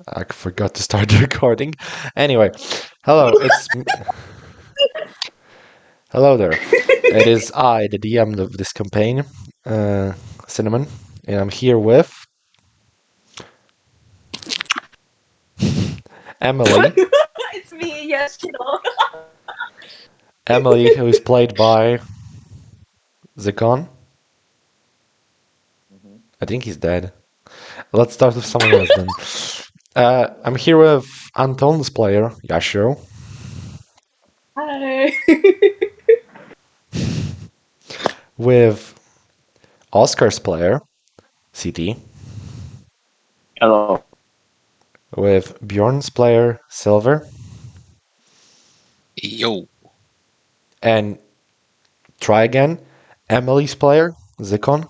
I forgot to start the recording. Anyway, hello, hello there. It is I, the DM of this campaign, Cinnamon, and I'm here with Emily. It's me, yes, Emily, who is played by Zikon. I think he's dead. Let's start with someone else then. I'm here with Anton's player, Yashiro, Hi. with Oscar's player, CT, Hello. with Bjorn's player, Silver, Yo. and try again, Emily's player, Zikon.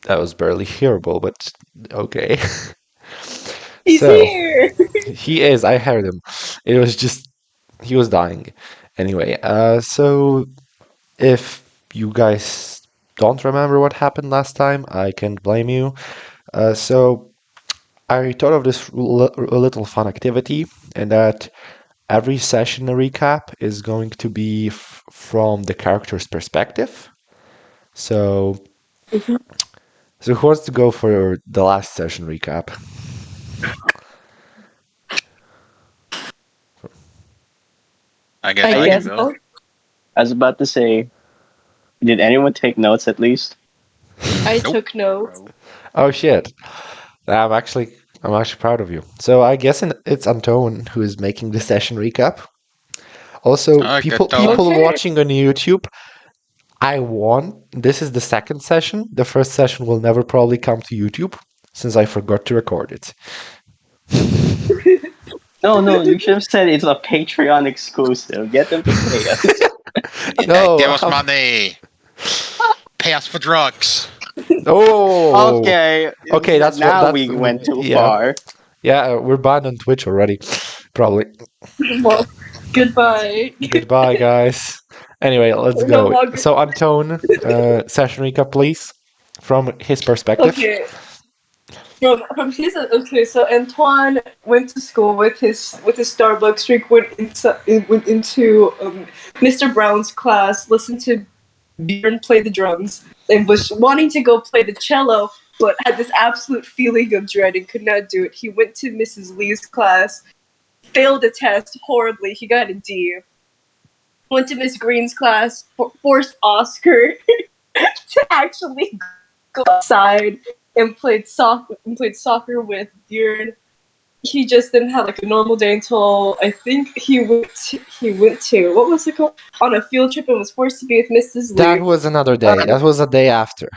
That was barely hearable, but okay. He's So, here. he is, I heard him. It was just, he was dying. Anyway, so if you guys don't remember what happened last time, I can't blame you. So I thought of this a little fun activity, and that every session recap is going to be from the character's perspective. So, so who wants to go for the last session recap? I guess I I guess can go. so. I was about to say, did anyone take notes at least? I Nope. took notes. Oh shit! I'm actually proud of you. So I guess it's Anton who is making the session recap. Also, I people got those. Okay. watching on YouTube, I won. This is the second session. The first session will never probably come to YouTube since I forgot to record it. No, you should have said it's a Patreon exclusive. Get them to pay us. No, Give us money. Pay us for drugs. Oh, Okay. okay. That's now what. we went too Yeah, far. yeah. We're banned on Twitch already. Probably. Well, goodbye. Goodbye, guys. Anyway, let's We're no go. longer. So, Anton, session recap, please, from his perspective. Okay. From his okay, so Antoine went to school with his Starbucks drink, went into Mr. Brown's class, listened to Bjorn play the drums, and was wanting to go play the cello, but had this absolute feeling of dread and could not do it. He went to Mrs. Lee's class, failed the test horribly. He got a D. Went to Miss Green's class, forced Oscar to actually go outside and played soccer with Bjorn. He just didn't have like a normal day until I think he went to what was it called, on a field trip and was forced to be with Mrs. Lee. That was another day. That was a day after.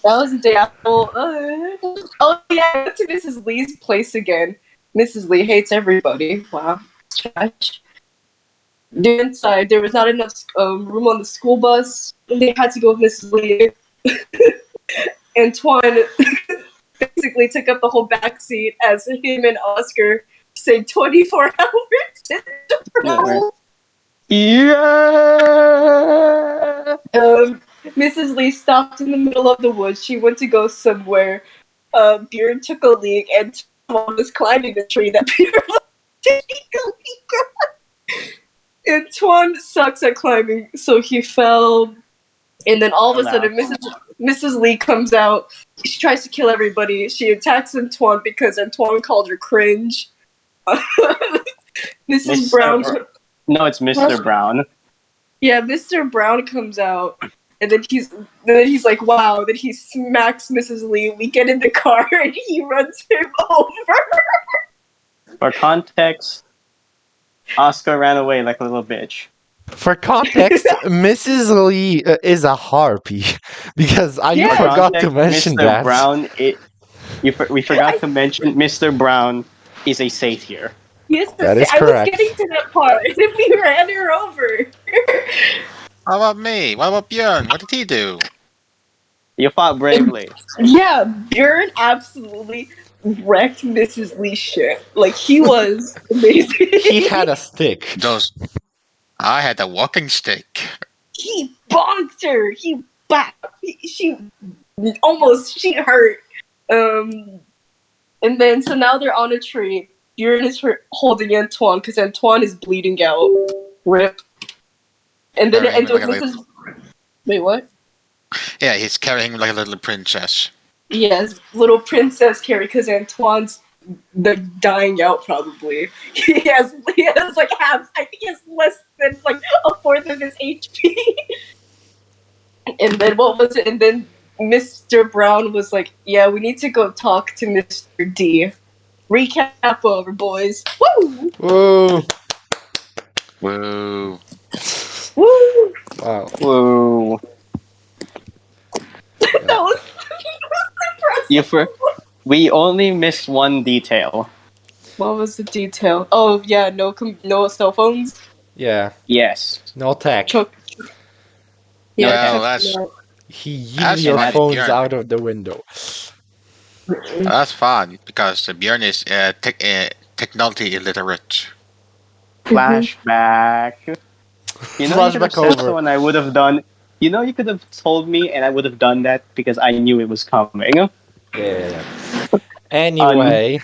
That was the day after. Oh yeah, I went to Mrs. Lee's place again. Mrs. Lee hates everybody. Wow, trash. They're inside. There was not enough room on the school bus. They had to go with Mrs. Lee. Antoine basically took up the whole back seat as him and Oscar sang 24 hours. Yeah. Mrs. Lee stopped in the middle of the woods. She went to go somewhere. Bjorn took a leak, and Antoine was climbing the tree that Bjorn was taking a leak on. Antoine sucks at climbing, so he fell. And then all of a sudden, Mrs. Lee comes out. She tries to kill everybody. She attacks Antoine because Antoine called her cringe. Mrs. Brown. No, it's Mr. Brown. Yeah, Mr. Brown comes out, and then he's like, "Wow!" Then he smacks Mrs. Lee. We get in the car, and he runs him over. For context, Oscar ran away like a little bitch. For context, Mrs. Lee is a harpy because I Yeah. forgot to mention Mr. that. Brown, we forgot to mention Mr. Brown is a satyr. Yes, That is I correct. was getting to that part, and we ran her over. How about me? What about Björn? What did he do? You fought bravely. Yeah, Bjorn absolutely wrecked Mrs. Lee's shit. Like, he was amazing. He had a stick. I had a walking stick. He bonked her. She hurt. Um, and then so now they're on a tree. Bjorn is holding Antoine because Antoine is bleeding out. Rip. And then it Carrying ends him with like a little, Mrs. Wait, what? yeah, he's carrying him like a little princess. Yes, little princess Carrie because Antoine's dying out probably. He has like half. I think he has less than like a fourth of his HP. And then what was it? And then Mr. Brown was like, "Yeah, we need to go talk to Mr. D." Recap over, boys. Woo! Whoa! Whoa. Woo! Wow. Whoa. That was You impressive. we only missed one detail. What was the detail? Oh yeah, no cell phones. Yeah. Yes. No tech. Chuck. No Yeah, Well, tech. Chuck. that's He yeets that's your And fine with phones Bjorn. out of the window. That's fine because Bjorn is technology illiterate. flashback. You know, you could have Flashback said over. so, and I would have done. You know, you could have told me, and I would have done that because I knew it was coming. Yeah. Anyway,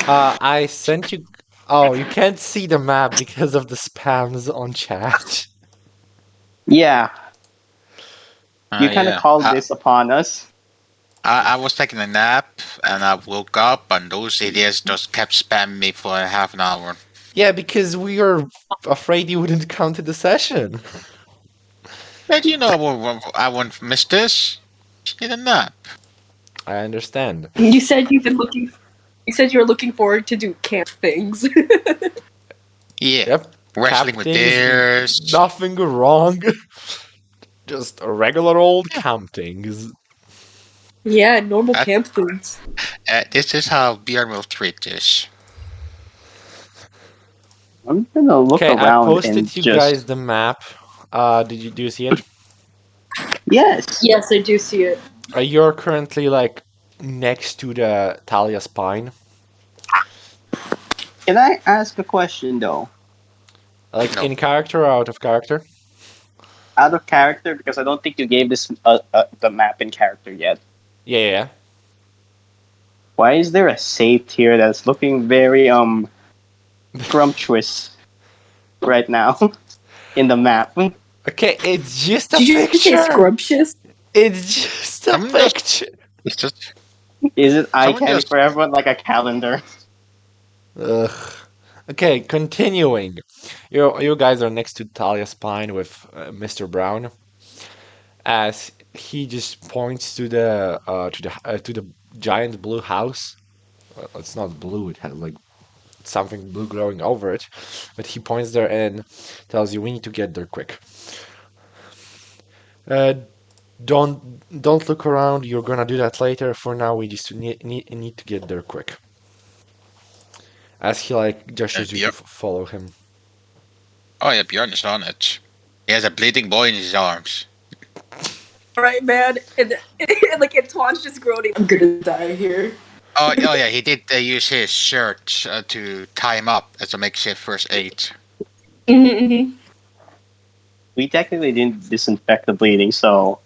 I sent you. Oh, you can't see the map because of the spams on chat. Yeah, you kind of Yeah. called this upon us. I was taking a nap and I woke up and those idiots just kept spamming me for half an hour. Yeah, because we were afraid you wouldn't come to the session. But you know, I won't miss this. Just need a nap. I understand. You said you've been looking. You said you were looking forward to do camp things. Yeah. Yep. Wrestling with Camping's deers. nothing wrong. Just a regular old camping. Yeah, normal That- camp things. This is how Bjorn will treat this. I'm gonna look Okay, I around and posted you guys just the map. Do you see it? yes. Yes, I do see it. You're currently like next to the Talia spine. Can I ask a question though? Like No. in character or out of character? Out of character, because I don't think you gave this the map in character yet. Yeah. Why is there a safe here that's looking very scrumptious right now in the map? Okay, it's just a Did you say picture. scrumptious? It's just a Someone just- picture. It's just Is it eye Someone candy just- for everyone like a calendar? Ugh. Okay, continuing. You guys are next to Talia's spine with Mr. Brown, as he just points to the giant blue house. Well, it's not blue; it has like something blue glowing over it. But he points there and tells you, "We need to get there quick. Uh, don't look around. You're gonna do that later. For now, we just need to get there quick." As he like gestures you to Bjorn. follow him. Oh yeah, Bjorn is on it. He has a bleeding boy in his arms. All right, man. And like Antoine's just groaning. I'm gonna die here. Oh yeah, he did use his shirt to tie him up as a makeshift first aid. Mm-hmm. We technically didn't disinfect the bleeding, so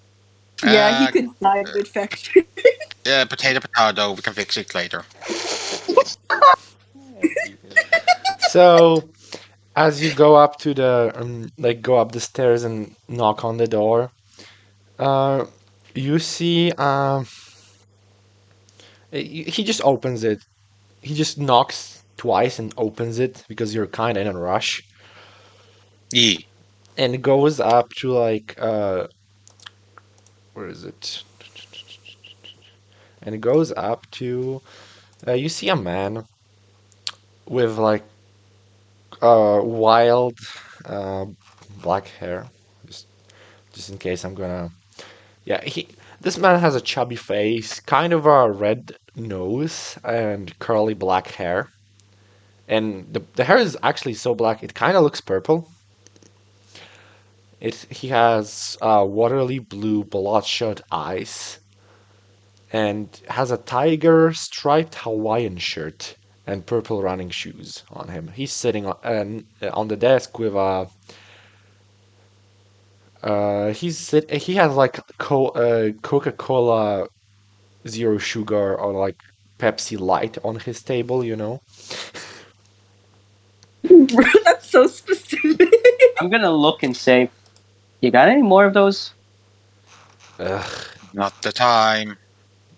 Yeah, he Uh, could die of infection. Yeah, potato. We can fix it later. So, as you go up to the go up the stairs and knock on the door, uh, you see he just opens it. He just knocks twice and opens it because you're kind of in a rush, Yeah. and it goes up to like where is it? And it goes up to you see a man with like wild uh, black hair. Just just in case I'm gonna. Yeah, this man has a chubby face, kind of a red nose, and curly black hair. And the hair is actually so black it kind of looks purple. He has watery blue bloodshot eyes and has a tiger striped Hawaiian shirt and purple running shoes on him. He's sitting on the desk with he has like Coca-Cola zero sugar or like Pepsi Light on his table, you know. Bro, that's so specific. I'm gonna look and say, "You got any more of those?" Ugh, Not the time.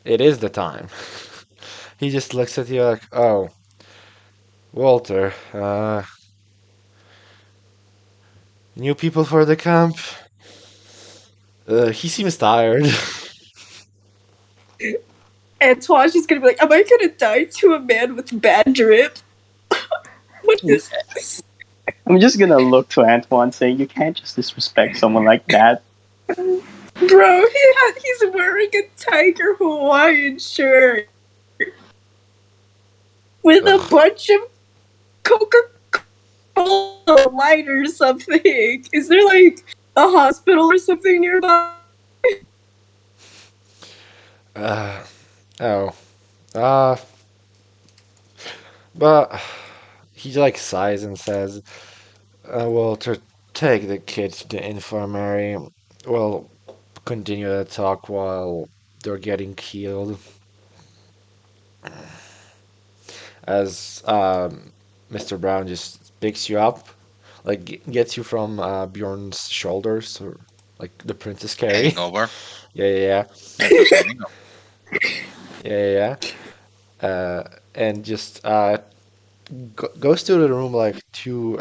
it is the time. He just looks at you like, oh, Walter, new people for the camp. He seems tired. Antoine's just gonna be like, am I gonna die to a man with bad drip? What is this? I'm just gonna look to Antoine, saying, "You can't just disrespect someone like that." Bro, he's wearing a tiger Hawaiian shirt with a Ugh. bunch of Coca-Cola Light or something. Is there like a hospital or something nearby? Uh, oh, uh, but he like sighs and says, Walter, take the kid to the infirmary. We'll continue the talk while they're getting healed. As Mr. Brown just picks you up, like gets you from Bjorn's shoulders, or like the Princess Carrie. Heading over. Yeah, yeah, Yeah, just heading over. yeah, yeah, yeah. And just goes to the room like two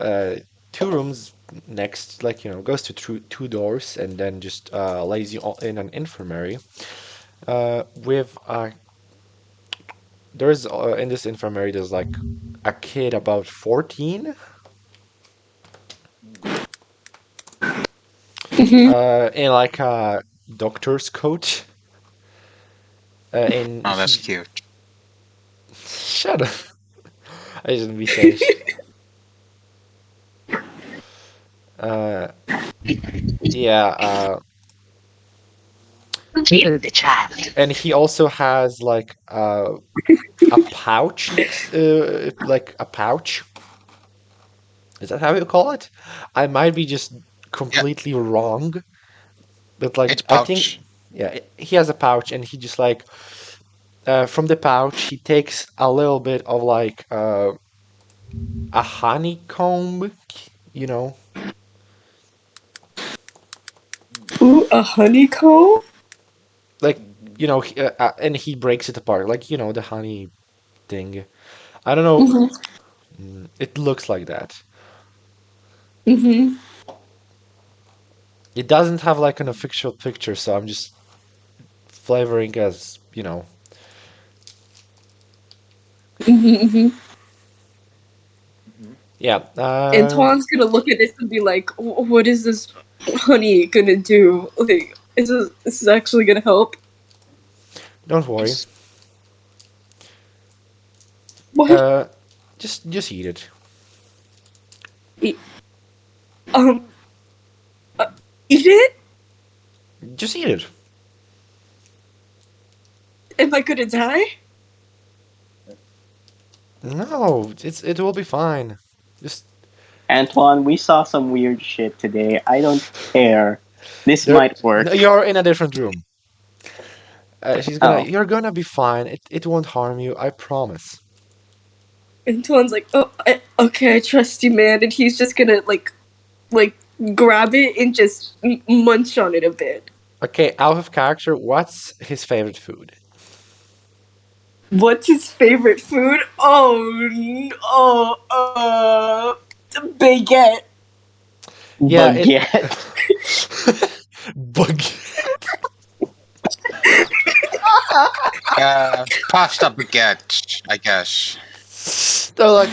rooms next, like goes to two doors and then just lays you in an infirmary. With there's in this infirmary there's like a kid about 14 in like a doctor's coat. And Oh, that's he cute. shut up. I shouldn't be saying. Uh, yeah. Kill the child. And he also has like a pouch next, like a pouch. Is that how you call it? I might be just Yeah, completely wrong, but like it's I think, pouch. yeah, he has a pouch, and he just like from the pouch he takes a little bit of like a honeycomb, you know, Ooh, a honeycomb? like and he breaks it apart, like the honey thing. I don't know. Mm-hmm. It looks like that. Mm-hmm. It doesn't have like an official picture, so I'm just flavoring as Mm-hmm. yeah. Antoine's gonna look at this and be like, what is this honey gonna do? Like, is this actually gonna help? Don't worry. What? Uh, just eat it. E- Um, eat it? Just eat it. Am I gonna die? No, it will be fine. Just Antoine, we saw some weird shit today. I don't care. This there. might No, work. you're in a different room. Oh, You're gonna be fine. It won't harm you. I promise. Antoine's like, oh, okay, I trust you, man. And he's just gonna like grab it and just munch on it a bit. Okay, out of character. What's his favorite food? What's his favorite food? Baguette. Yeah, it. baguette. Bug. Pasta baguette, I guess. No, like,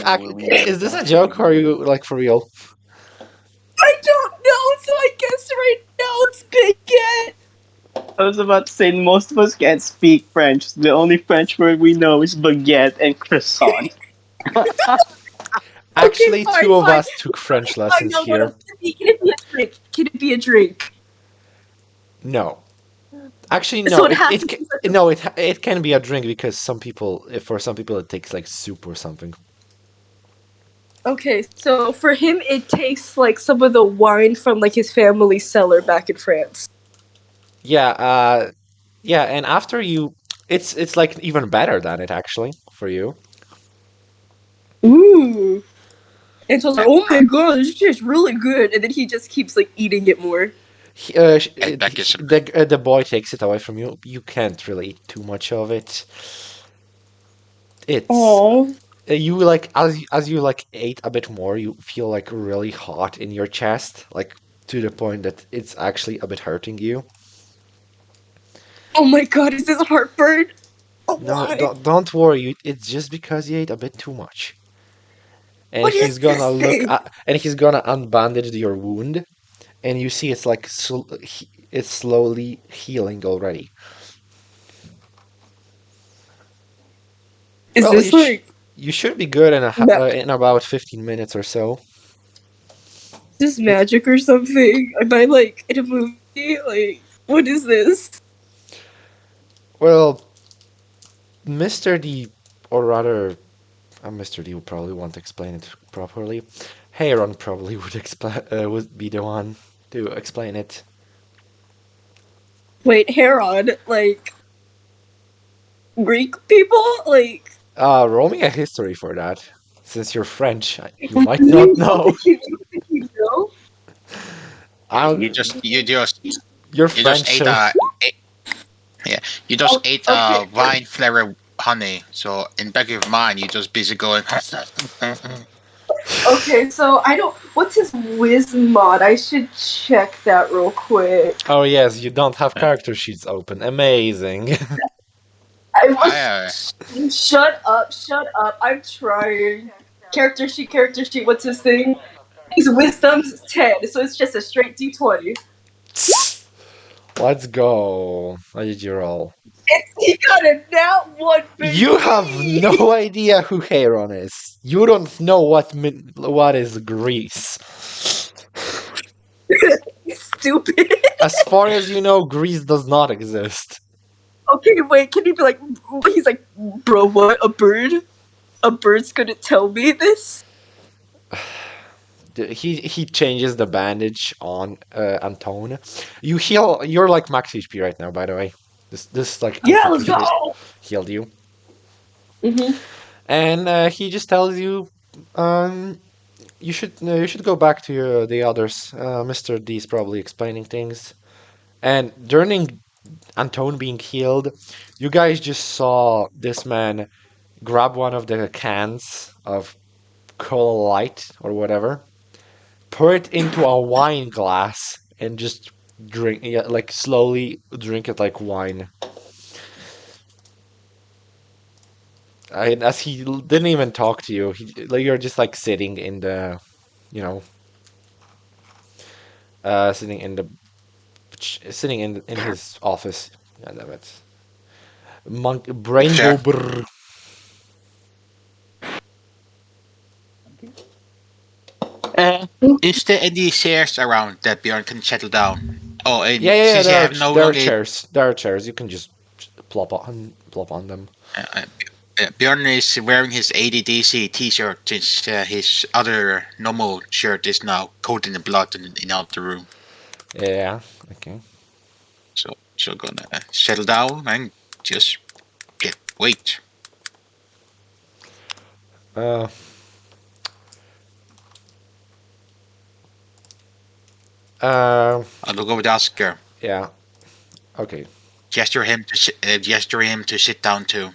is this a joke or are you like for real? I don't know, so I guess right now it's baguette. I was about to say most of us can't speak French. The only French word we know is baguette and croissant. Actually, Okay, two of fine. us took French I lessons know what here. can it be a drink? Can it be a drink? No. Actually, So no. it has to be such a No. It can be a drink because for some people, it takes like soup or something. Okay, so for him, it tastes like some of the wine from like his family cellar back in France. Yeah, yeah, and after you, it's like even better than it actually for you. Ooh. And so I was like, oh my god, this tastes really good. And then he just keeps like eating it more. And back is The boy takes it away from you. You can't really eat too much of it. It's Oh. you like as you like ate a bit more, you feel like really hot in your chest, like to the point that it's actually a bit hurting you. Oh my god, is this heartburn? Oh, No, why? don't worry. It's just because you ate a bit too much. And What is he's gonna this look thing? at, and he's gonna unbandage your wound, and you see it's like it's slowly healing already. Is Well, this like you should be good in ma- in about 15 minutes or so. is this It, magic or something? Am I like in a movie? Like, what is this? well, Mr. D, or rather, Mr. D would probably want to explain it properly. Heron probably would explain would be the one to explain it. Wait, Herod, like Greek people? Like, Roll me a history for that. Since you're French, you might not really? know. You think you know? I'm, you you're you just French, ate so yeah, you just ate Okay. wine flavored honey. So in back of your mind, you just busy going. Okay, so I don't. What's his whiz mod? I should check that real quick. Oh yes, you don't have character sheets open. Amazing. I I, was. Shut up, shut up. I'm trying. Character sheet, what's his thing? His wisdom's 10, so it's just a straight d20. Let's go. What did you roll? He got a nat 1, You have baby! no idea who Heron is. You don't know what is Greece. Stupid. As far as you know, Greece does not exist. Okay, wait, can he be like. He's like, bro, what? A bird? A bird's gonna tell me this? He changes the bandage on Antone. You heal. You're like max HP right now, by the way. This like Yeah, let's completely go! healed you, Mm-hmm. and he just tells you, um, you should go back to the others. Mr. D is probably explaining things, and during Antone being healed, you guys just saw this man grab one of the cans of Cola Light or whatever, pour it into a wine glass, and just drink, yeah, like slowly drink it like wine. And as he didn't even talk to you, like you're just like sitting in the, you know, sitting in the, sitting in his office. God damn it, brain go sure. brr. Uh, is there any chairs around that Bjorn can settle down? Oh, Yeah, and yeah, yeah. since you have no There are longer chairs. There are chairs. You can just plop on them. uh, uh, Bjorn is wearing his ADDC T-shirt since his other normal shirt is now coated in blood in another room. Yeah. Okay. So gonna settle down and just wait. Uh. Uh. I'll look over to Oscar. Yeah. Okay. Gesture him to sit down too.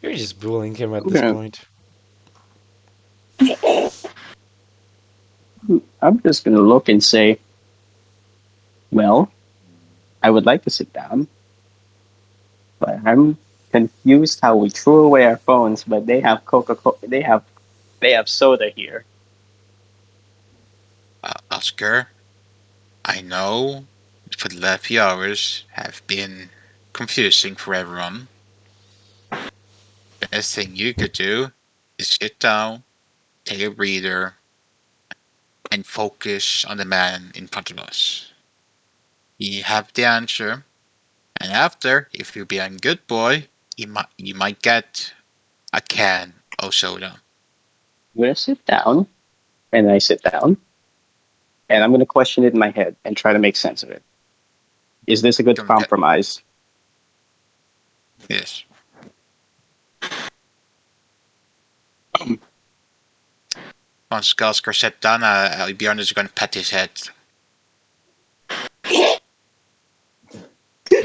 You're just bullying him at this Okay. point. I'm just gonna look and say, well, I would like to sit down, but I'm confused how we threw away our phones, but they have Coca-Cola, they have soda here. Oscar, I know for the last few hours have been confusing for everyone. Best thing you could do is sit down, take a breather, and focus on the man in front of us. You have the answer, and after, if you be a good boy, you might get a can of soda. I'm gonna sit down, and I sit down, and I'm gonna question it in my head and try to make sense of it. Is this a good Don't get compromise? this. Once Gasker sat down, Bjorn is going to pat his head. I'm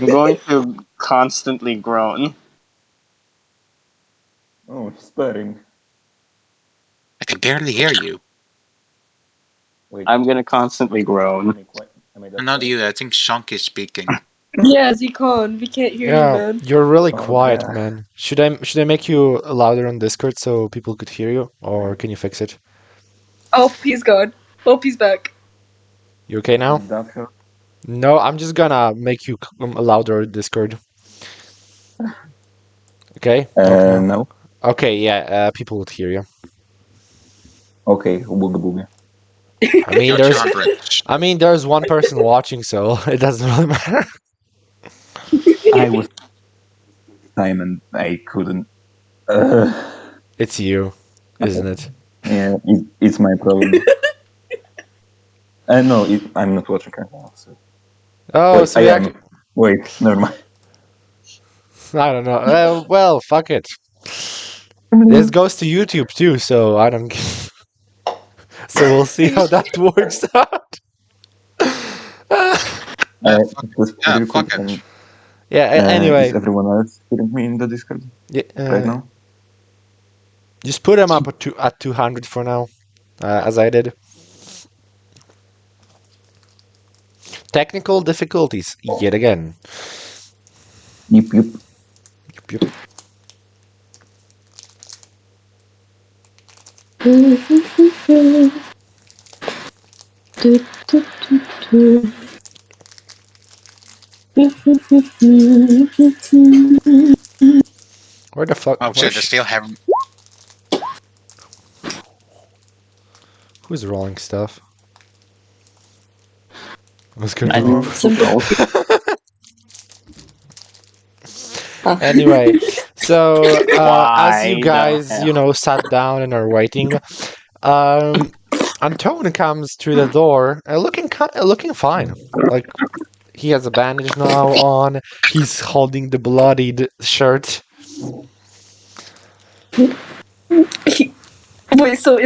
going to constantly groan. Oh, sparring. I can barely hear you. Wait, I'm gonna constantly am groan. I quiet? Am I that Not quiet? you. I think Shonk is speaking. Yeah, Zcon, we can't hear you, Yeah, man. you're really Oh, quiet, God. man. Should I make you louder on Discord so people could hear you, or can you fix it? Oh, he's gone. Oh, he's back. You okay now? Did that help? No, I'm just gonna make you louder on Discord. Okay, talk now. No. Okay, yeah, people would hear you. Okay, booga booga. I mean, You're there's 200. I mean, there's one person watching, so it doesn't really matter. I was time and I couldn't. It's you, isn't it? Yeah, it's my problem. No, I'm not watching right now. So. Oh, Wait, so I you am. Wait, never mind. I don't know. Well, fuck it. This goes to YouTube too, so I don't. So we'll see how that works out. Just Yeah, real quick. fuck it. Yeah. Is Anyway, everyone else hearing me in the Discord right now? just put them up at 200 for now, as I did. Technical difficulties yet again. Yep, yep. Yup, yup. Where the fuck? Oh Where? shit, I still have. Who's rolling stuff? I was gonna I be. don't know. Anyway, so as you Why the guys, hell? sat down and are waiting, um, Antone comes through the door, looking fine. Like he has a bandage now on. He's holding the bloodied shirt. Wait, so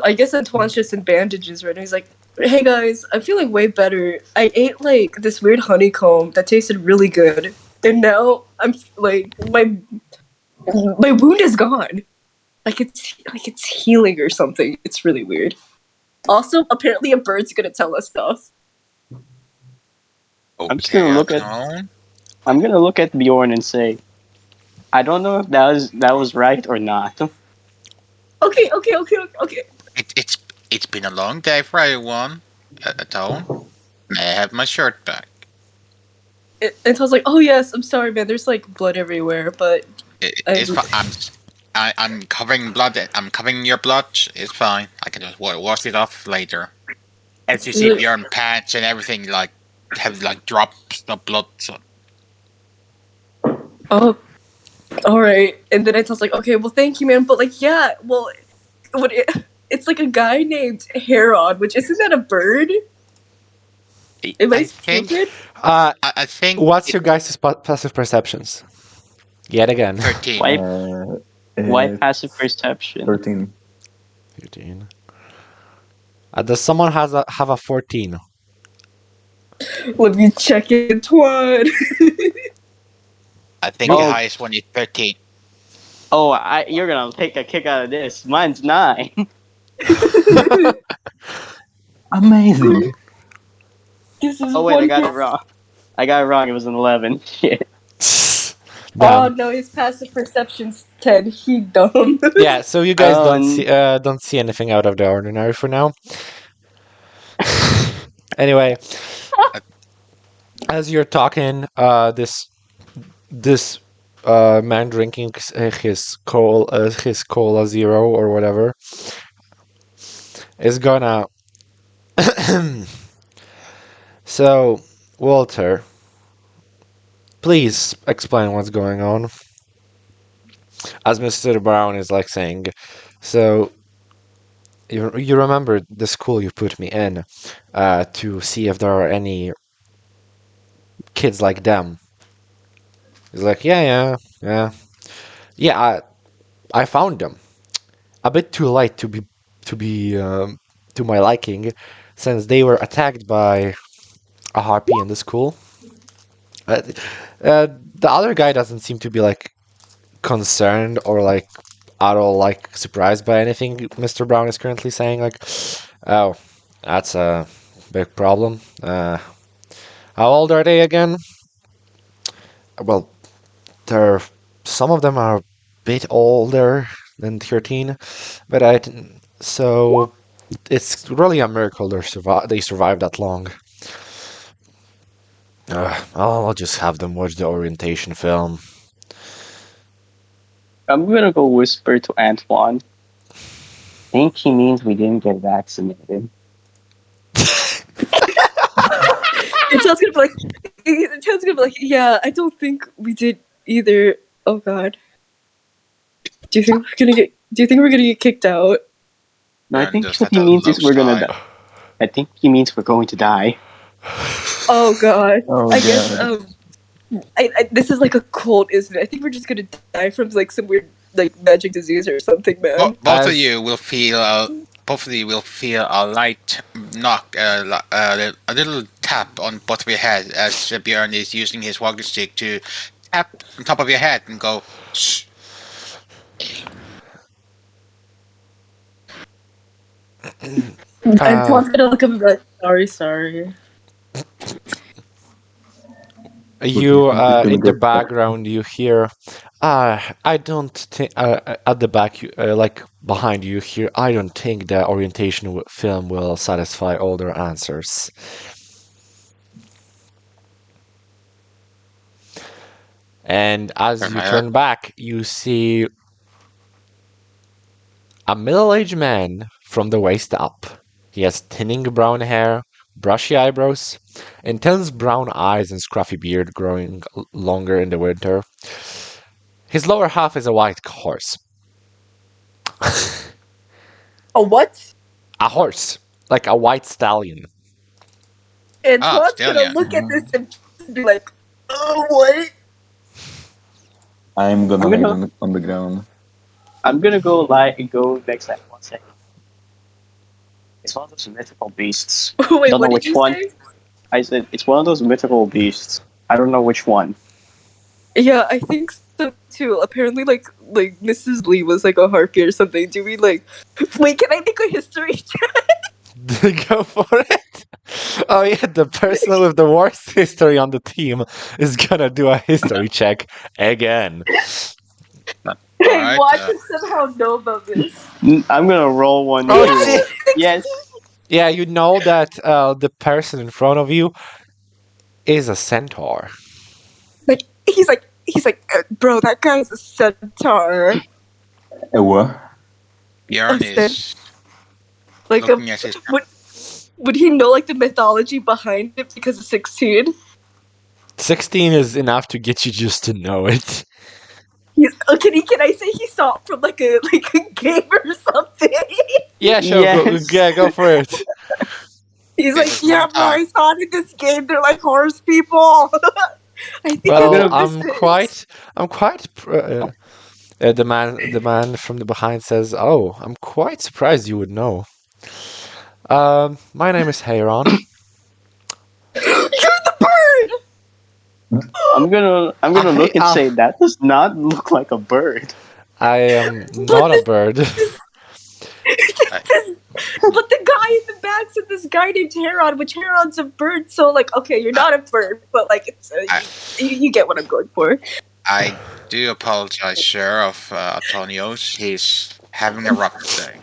I guess Antoine's just in bandages right now. He's like, hey guys, I'm feeling way better. I ate like this weird honeycomb that tasted really good. And now I'm like my wound is gone. Like it's healing or something. It's really weird. Also, apparently a bird's gonna tell us stuff. I'm just gonna look at. Antone. I'm gonna look at Bjorn and say, I don't know if that was right or not. Okay. It's been a long day for everyone. Antone, may I have my shirt back? And so I was like, oh yes, I'm sorry, man. There's like blood everywhere, but It's fine. I'm covering blood. I'm covering your blood. It's fine. I can just wash it off later. As you see, Bjorn patch and everything like have like drops of blood. So oh, all right. And then I was like, okay, well, thank you, man. But like, yeah, well, it's like a guy named Heron, which isn't that a bird? Am I think stupid? I think What's your guys' passive perceptions? Yet again. 13. Why passive perception? 13. 15. Does someone have a 14? Let me check it, Antoine. I think Oh. the highest one is 13. Oh, you're gonna take a kick out of this. Mine's 9. Amazing. This is Oh wait, I got it wonderful. wrong. It was an 11. Shit. Oh Damn. no, his passive perception's 10. He dumb. Yeah, so you guys Um, don't see anything out of the ordinary for now. Anyway, as you're talking, this man drinking his cola zero or whatever is gonna. So, Walter, please explain what's going on. As Mr. Brown is like saying, so you remember the school you put me in to see if there are any kids like them. He's like, yeah. I found them a bit too late to be to my liking, since they were attacked by a harpy in the school. Uh, the other guy doesn't seem to be like concerned or like at all like surprised by anything Mr. Brown is currently saying. Like, oh, that's a big problem. How old are they again? Well, they're some of them are a bit older than 13, but so it's really a miracle they survived that long. I'll just have them watch the orientation film. I'm gonna go whisper to Antoine. Think he means we didn't get vaccinated. Antoine's gonna be like, yeah, I don't think we did either. Oh God. Do you think we're gonna get kicked out? No, I And think just what at he a means low is we're gonna side. die. I think he means we're going to die. Oh God. Oh, I guess God. this is like a cult, isn't it? I think we're just gonna die from like some weird like magic disease or something, man. Both of As you will feel a light knock, a little tap on both of your head as Björn is using his walking stick to tap on top of your head and go, shh. Antoine's gonna look at me like, sorry. you He's gonna in the get background you hear I don't think at the back like behind you hear I don't think the orientation film will satisfy all their answers. And as Turn you my head. turn back, you see a middle-aged man from the waist up. He has thinning brown hair, brushy eyebrows, intense brown eyes, and scruffy beard growing longer in the winter. His lower half is a white horse. A what? A horse, like a white stallion. Antoine's gonna Stallion. look at this and just be like, oh, what? I'm gonna I'm lay gonna on the ground. I'm gonna go next to one second. It's one of those mythical beasts. Wait, Don't know what did which you one. say? I said it's one of those mythical beasts. I don't know which one. Yeah, I think so too. Apparently, like Mrs. Lee was like a harpy or something. Do we like? Wait, can I make a history check? Go for it. Oh yeah, the person with the worst history on the team is gonna do a history check again. Hey, Alright, watch him somehow know about this. I'm gonna roll one Oh, too. yeah. Yes. Yeah, you know that the person in front of you is a centaur. He's like, bro, that guy's a centaur. A what? Björn is Like, looking at his. would he know like the mythology behind it because of 16? 16 is enough to get you just to know it. Can I say he saw it from like a game or something? Yeah, sure, Yes. go for it. He's This like, is yeah, one bro, I time. saw it in this game. They're like horse people. I think Well, I know I'm this. quite. The man from the behind says, "Oh, I'm quite surprised you would know. My name is Hayron. You're the bird. I'm gonna look and say that does not look like a bird. I am not a bird. But the guy in the back said this guy named Heron, which Heron's a bird. So like, okay, you're not a bird, but like, it's you get what I'm going for. I do apologize, Sheriff Antonios. He's having a rough day.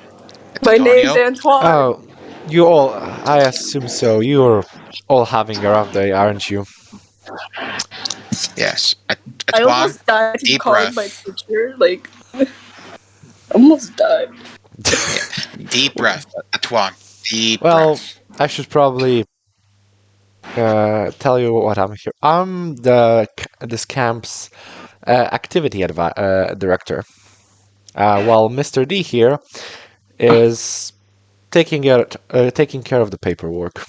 My name's Antonio? Antoine. Oh, you all. I assume so. You're all having a rough day, aren't you? Yes. I Antoine, almost died from deep calling breath. my teacher. Like, almost died. Deep breath. Antoine, deep Well, breath. I should probably tell you what I'm here. I'm this camp's activity director. While Mr. D here is taking care of the paperwork.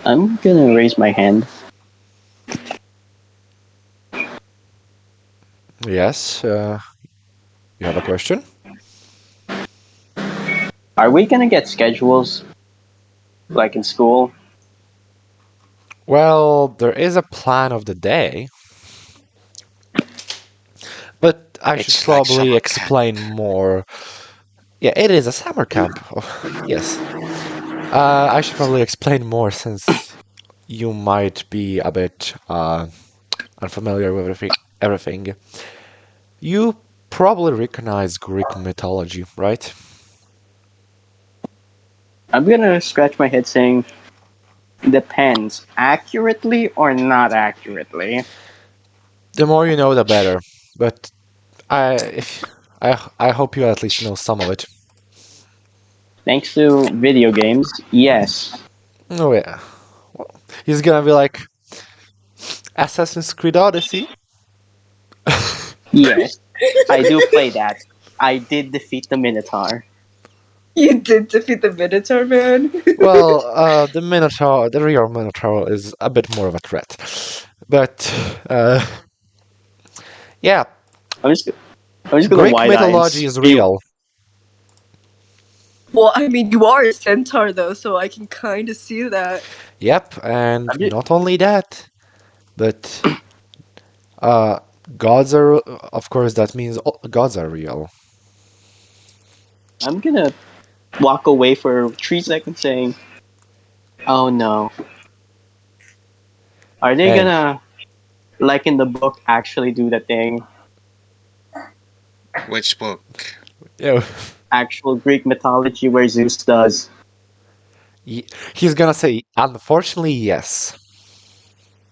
I'm gonna raise my hand. Yes, you have a question? Are we gonna get schedules like in school? Well, there is a plan of the day, but I should It's like probably summer camp. explain more. Yeah, it is a summer camp. Oh, yes. I should probably explain more since you might be a bit unfamiliar with everything. You probably recognize Greek mythology, right? I'm gonna scratch my head saying, depends. Accurately or not accurately? The more you know, the better. But I, I hope you at least know some of it. Thanks to video games, yes. Oh yeah. Well, he's gonna be like Assassin's Creed Odyssey. Yes. I do play that. I did defeat the Minotaur. You did defeat the Minotaur, man. Well, the Minotaur, the real Minotaur, is a bit more of a threat. But yeah, I'm just I'm just gonna Greek wide eye and mythology is spew. real. Well, I mean, you are a centaur, though, so I can kind of see that. Yep, and I'm just, not only that, but uh, gods are, of course, that means gods are real. I'm gonna walk away for 3 seconds saying, "Oh no, are they And gonna like in the book actually do the thing? Which book? you know, Actual Greek mythology where Zeus does." he's gonna say, unfortunately, yes.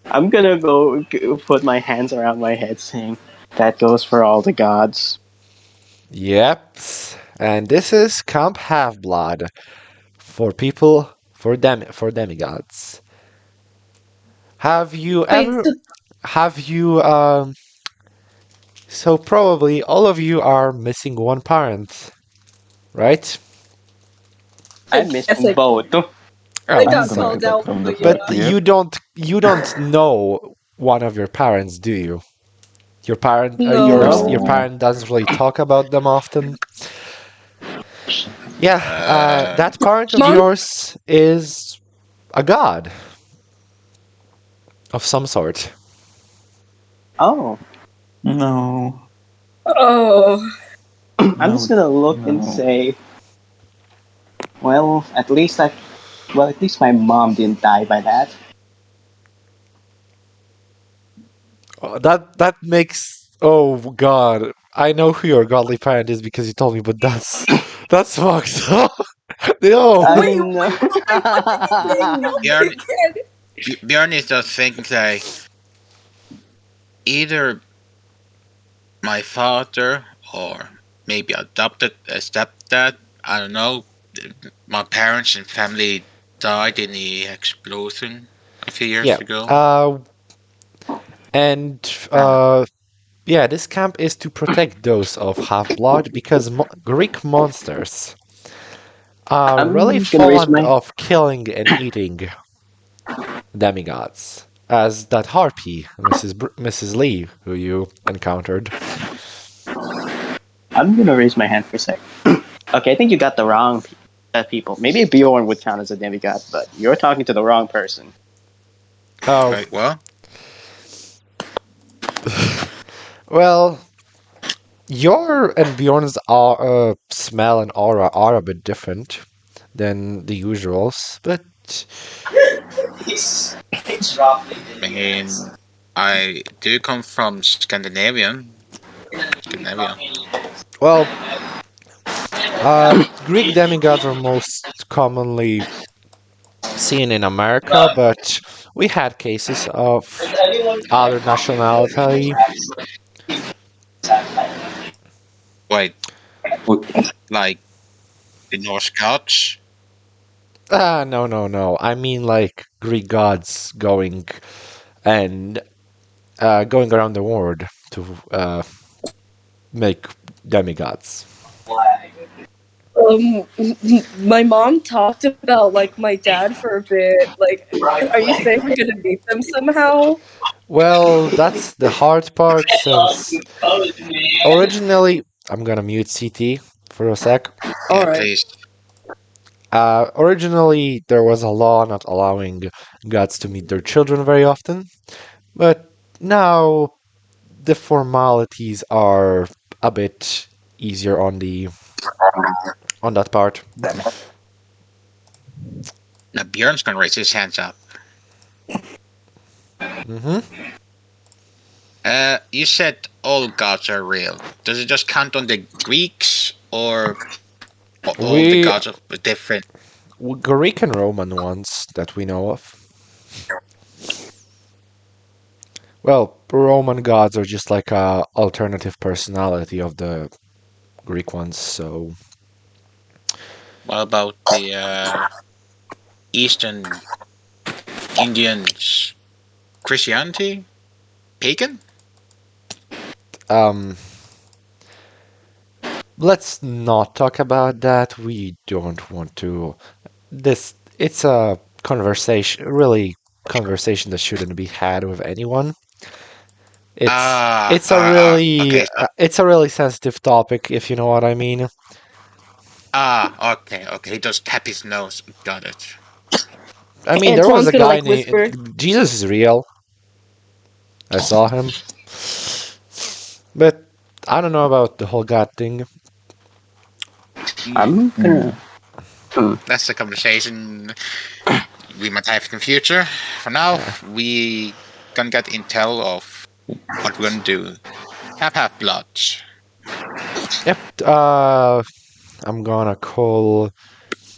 I'm gonna put my hands around my head saying, "That goes for all the gods." Yep. And this is Camp Half-Blood for people, for demigods. Have you Wait, ever, so, have you, so probably all of you are missing one parent, right? I I'm guess missing both. I Oh, I'm got gonna called get that out, from the but top but yeah. here. you don't know one of your parents, do you? Your No. No. parent doesn't really talk about them often. Yeah, Uh, that parent of Mom? yours is a god of some sort. Oh, No. Oh. I'm No. just gonna look and No. say, well, at least my mom didn't die by that. That makes, oh god, I know who your godly parent is because you told me, but that's fucked up. No. I Wait, know. what did you say? Tell me Bjorn, again. Bjorn is just thinking like either my father or maybe adopted a stepdad. I don't know. My parents and family died in the explosion a few years Yeah. ago. And yeah, this camp is to protect those of Half-Blood because Greek monsters are really I'm gonna raise fond my. of killing and eating demigods, as that harpy, Mrs. Lee, who you encountered. I'm gonna raise my hand for a sec. Okay, I think you got the wrong people. Maybe Bjorn would count as a demigod, but you're talking to the wrong person. Oh, Right. Well, well, your and Bjorn's smell and aura are a bit different than the usuals, but I mean, I do come from Scandinavia. well, Greek demigods are most commonly seen in America, but we had cases of other nationality. Wait, Wait, like the Norse Scots? No, no, no. I mean like Greek gods and going around the world to make demigods. My mom talked about like my dad for a bit. Like, are you saying we're gonna meet them somehow? Well, that's the hard part since originally, I'm gonna mute CT for a sec. All Yeah, right. please. Originally, there was a law not allowing gods to meet their children very often, but now the formalities are a bit easier on that part. Damn it. Now Bjorn's gonna raise his hands up. Hmm. You said all gods are real. Does it just count on the Greeks or all the We gods of different? Greek and Roman ones that we know of. Well, Roman gods are just like a alternative personality of the Greek ones, so What about the Eastern Indians? Christianity? Pagan? um let's not talk about that. We don't want to. This it's a conversation that shouldn't be had with anyone. Okay. So, It's a really sensitive topic, if you know what I mean. okay, okay. He just tap his nose. Got it. I mean, there was Antoine's a gonna guy like named whisper. Jesus is real. I saw him, but I don't know about the whole God thing. I'm Mm. gonna. Hmm. That's the conversation we might have in the future. For now, Yeah. we gonna get intel of what we're gonna do. Have blood. Yep. I'm gonna call.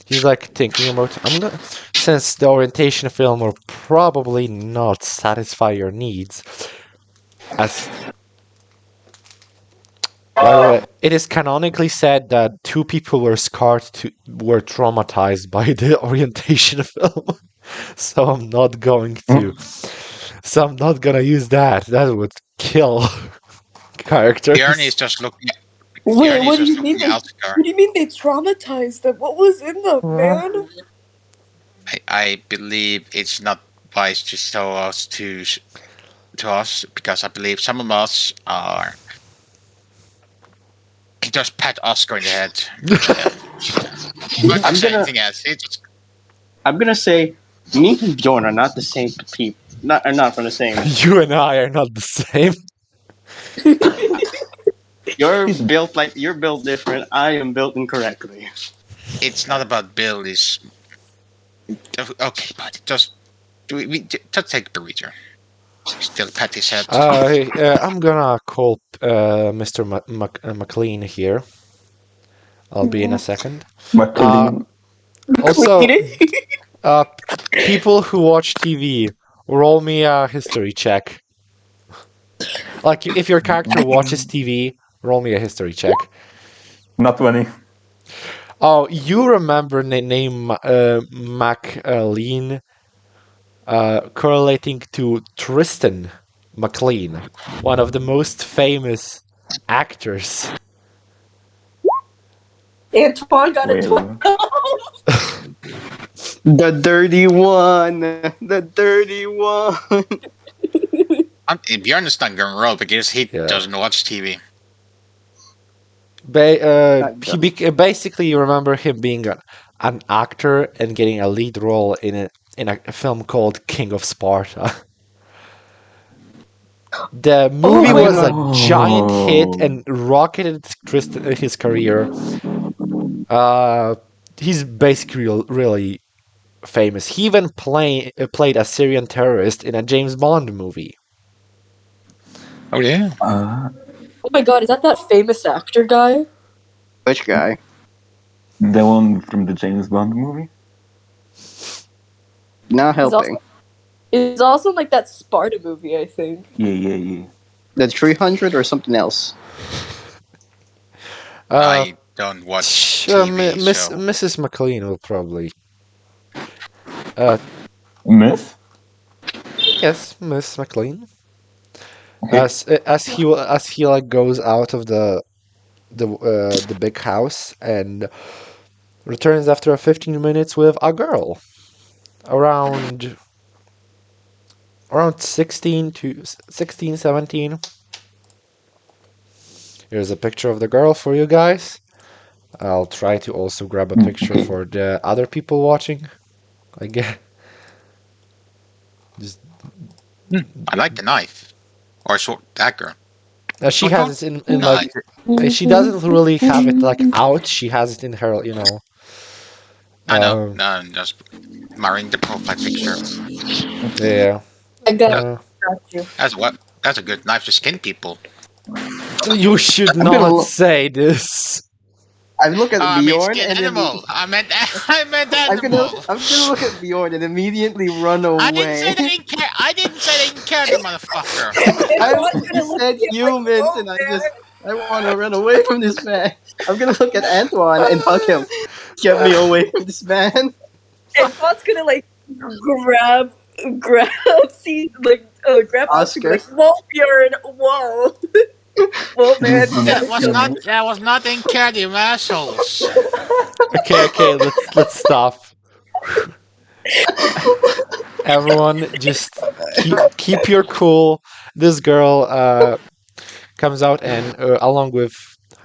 He's like thinking about. I'm gonna since the orientation film will probably not satisfy your needs. As by the way, it is canonically said that two people were traumatized by the orientation film. So I'm not going to. So I'm not gonna use that. That would kill Bjorn is characters. just looking. Wait, Bjorn is what do just you mean looking they? out the car. What do you mean they traumatized them? What was in them, man? I believe it's not wise to show us to us because I believe some of us are. He just pat Oscar in the head. Yeah. Not to I'm say gonna. anything else. He just, I'm gonna say, me and Bjorn are not the same people. Not are not from the same. You and I are not the same. You're built different. I am built incorrectly. it's not about Bill. Is okay, but just take the breather. Still pat his head. I'm gonna call Mr. McLean here. I'll be in a second. Uh, McLean. also, Cleaning. uh, people who watch TV, roll me a history check. Like, if your character watches TV, roll me a history check. Not 20. Oh, you remember the name McLean correlating to Tristan McLean, one of the most famous actors. Antoine got a Well, 12. The dirty one. The dirty one. Bjorn is not going to roll because he Yeah. doesn't watch TV. Basically, you remember him being an actor and getting a lead role in a film called King of Sparta. The movie my was god. a giant hit oh, and rocketed his career. Uh, he's basically really famous. He even played a Syrian terrorist in a James Bond movie. Oh yeah. Oh my god, is that famous actor guy? Which guy? the one from the James Bond movie? Not He's also, helping. he's also in, like that Sparta movie, I think. Yeah. The 300 or something else. Uh, I don't watch TV, so Mrs. McLean will probably. Uh, Miss? yes, Miss McLean. Okay. As he like goes out of the big house and returns after 15 minutes with a girl around 16, 17. Here's a picture of the girl for you guys. I'll try to also grab a picture Okay. for the other people watching. I guess. Just, I like the knife. Or short dagger. she has it in like Nice. she doesn't really have it like out. She has it in her, you know. I know. Uh, No, I'm just marrying the profile picture. yeah. I got, Uh, got you. That's what. That's a good knife to skin people. you should I'm gonna not look. say this. I look at I mean Bjorn skin and animal. I meant I meant animal. I'm gonna look at Bjorn and immediately run I didn't away. say they didn't care. I didn't say they didn't care, the motherfucker. And I Todd's he gonna look said at you like, humans, whoa, and man. I want to run away from this man. I'm gonna look at Antoine and hug him. Get me away from this man. And Todd's gonna like grab, see, like, grab Oscar, and be like, Oscar. whoa, Bjorn, whoa. Whoa, man. Just Gotta chill. That was not in care, you assholes. Okay, let's stop. Everyone, just keep your cool. This girl comes out and along with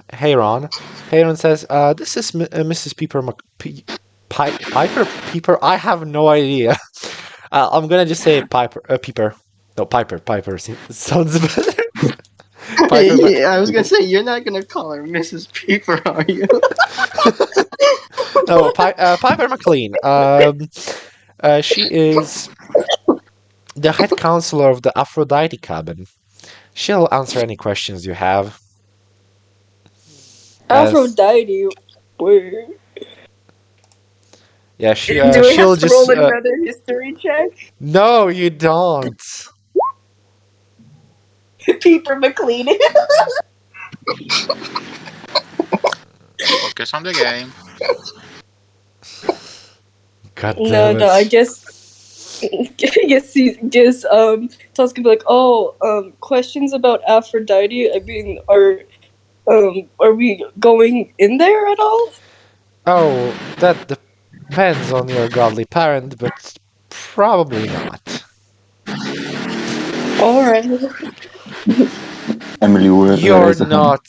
Hayron, Hayron says, "This is Mrs. Piper Peeper. I have no idea. I'm gonna just say Piper Peeper. No, Piper sounds better. Piper I was gonna say you're not gonna call her Mrs. Peeper, are you? no Piper McLean. She is the head counselor of the Aphrodite cabin. She'll answer any questions you have. As Aphrodite. Word. yeah, Do we have she'll to just roll another history check? no, you don't. Peeper McLean. Focus on the game. God No, damn no, I it. guess Todd's gonna be like, oh, questions about Aphrodite. I mean, are we going in there at all? Oh, that depends on your godly parent, but probably not. All right. Emily will You're raise a hand. not.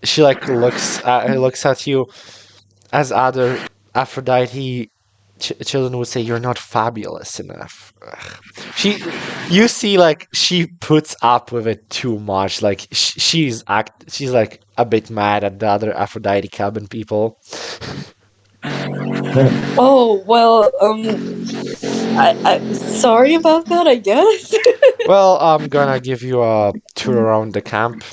She like looks at you as other Aphrodite children would say. You're not fabulous enough. Ugh. You see, like she puts up with it too much. Like she's like a bit mad at the other Aphrodite cabin people. Oh well, I sorry about that. I guess. Well, I'm gonna give you a tour around the camp.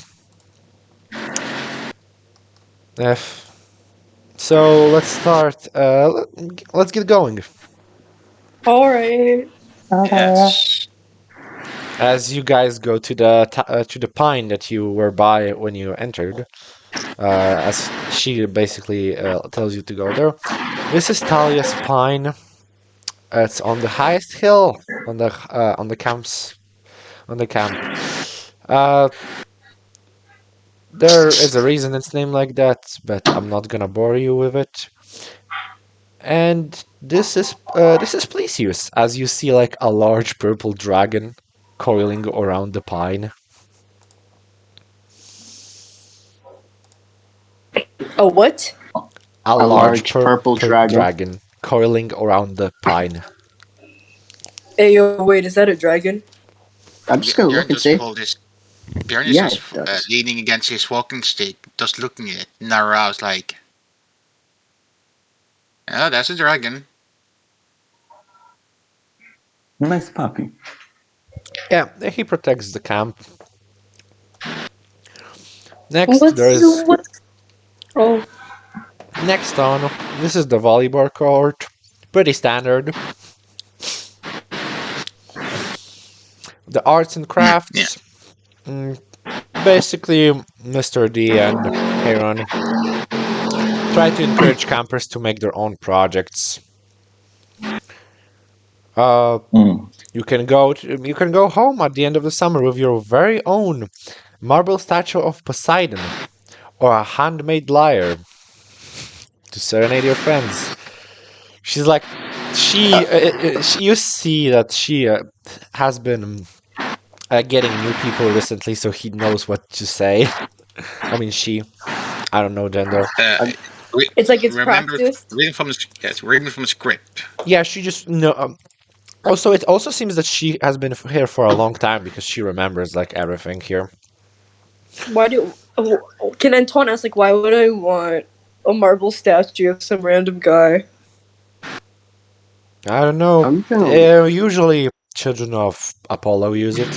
If so, let's start. Let's get going. All right. Yes. As you guys go to the pine that you were by when you entered, as she basically tells you to go there. This is Talia's pine. It's on the highest hill on the camp. Uh, there is a reason it's named like that, but I'm not gonna bore you with it. And this is Plesius, as you see like a large purple dragon coiling around the pine. Oh, what? A A large large purple purple dragon. dragon coiling around the pine. Hey, yo, wait, is that a dragon? I'm just gonna Bjorn look and just say, pulled his. Bjorn is yeah, it just does. leaning against his walking stick, just looking at it. Nara's like, "Oh, that's a dragon." Nice puppy. Yeah, he protects the camp. Next, there What's is what? Oh, next on. This is the volleyball court. Pretty standard. The arts and Yeah. crafts. Mm, basically, Mr. D and Heron try to encourage campers to make their own projects. Uh, Mm. you can go home at the end of the summer with your very own marble statue of Poseidon or a handmade lyre to serenade your friends. She's like, you see that she has been getting new people recently, so he knows what to say. I mean, I don't know gender. It's like it's Remember, practiced. reading from the script. Yeah, she just no. Also, it also seems that she has been here for a long time because she remembers like everything here. Why do? Can Antoine ask like why would I want a marble statue of some random guy? I don't know. I'm gonna. Usually, children of Apollo use it.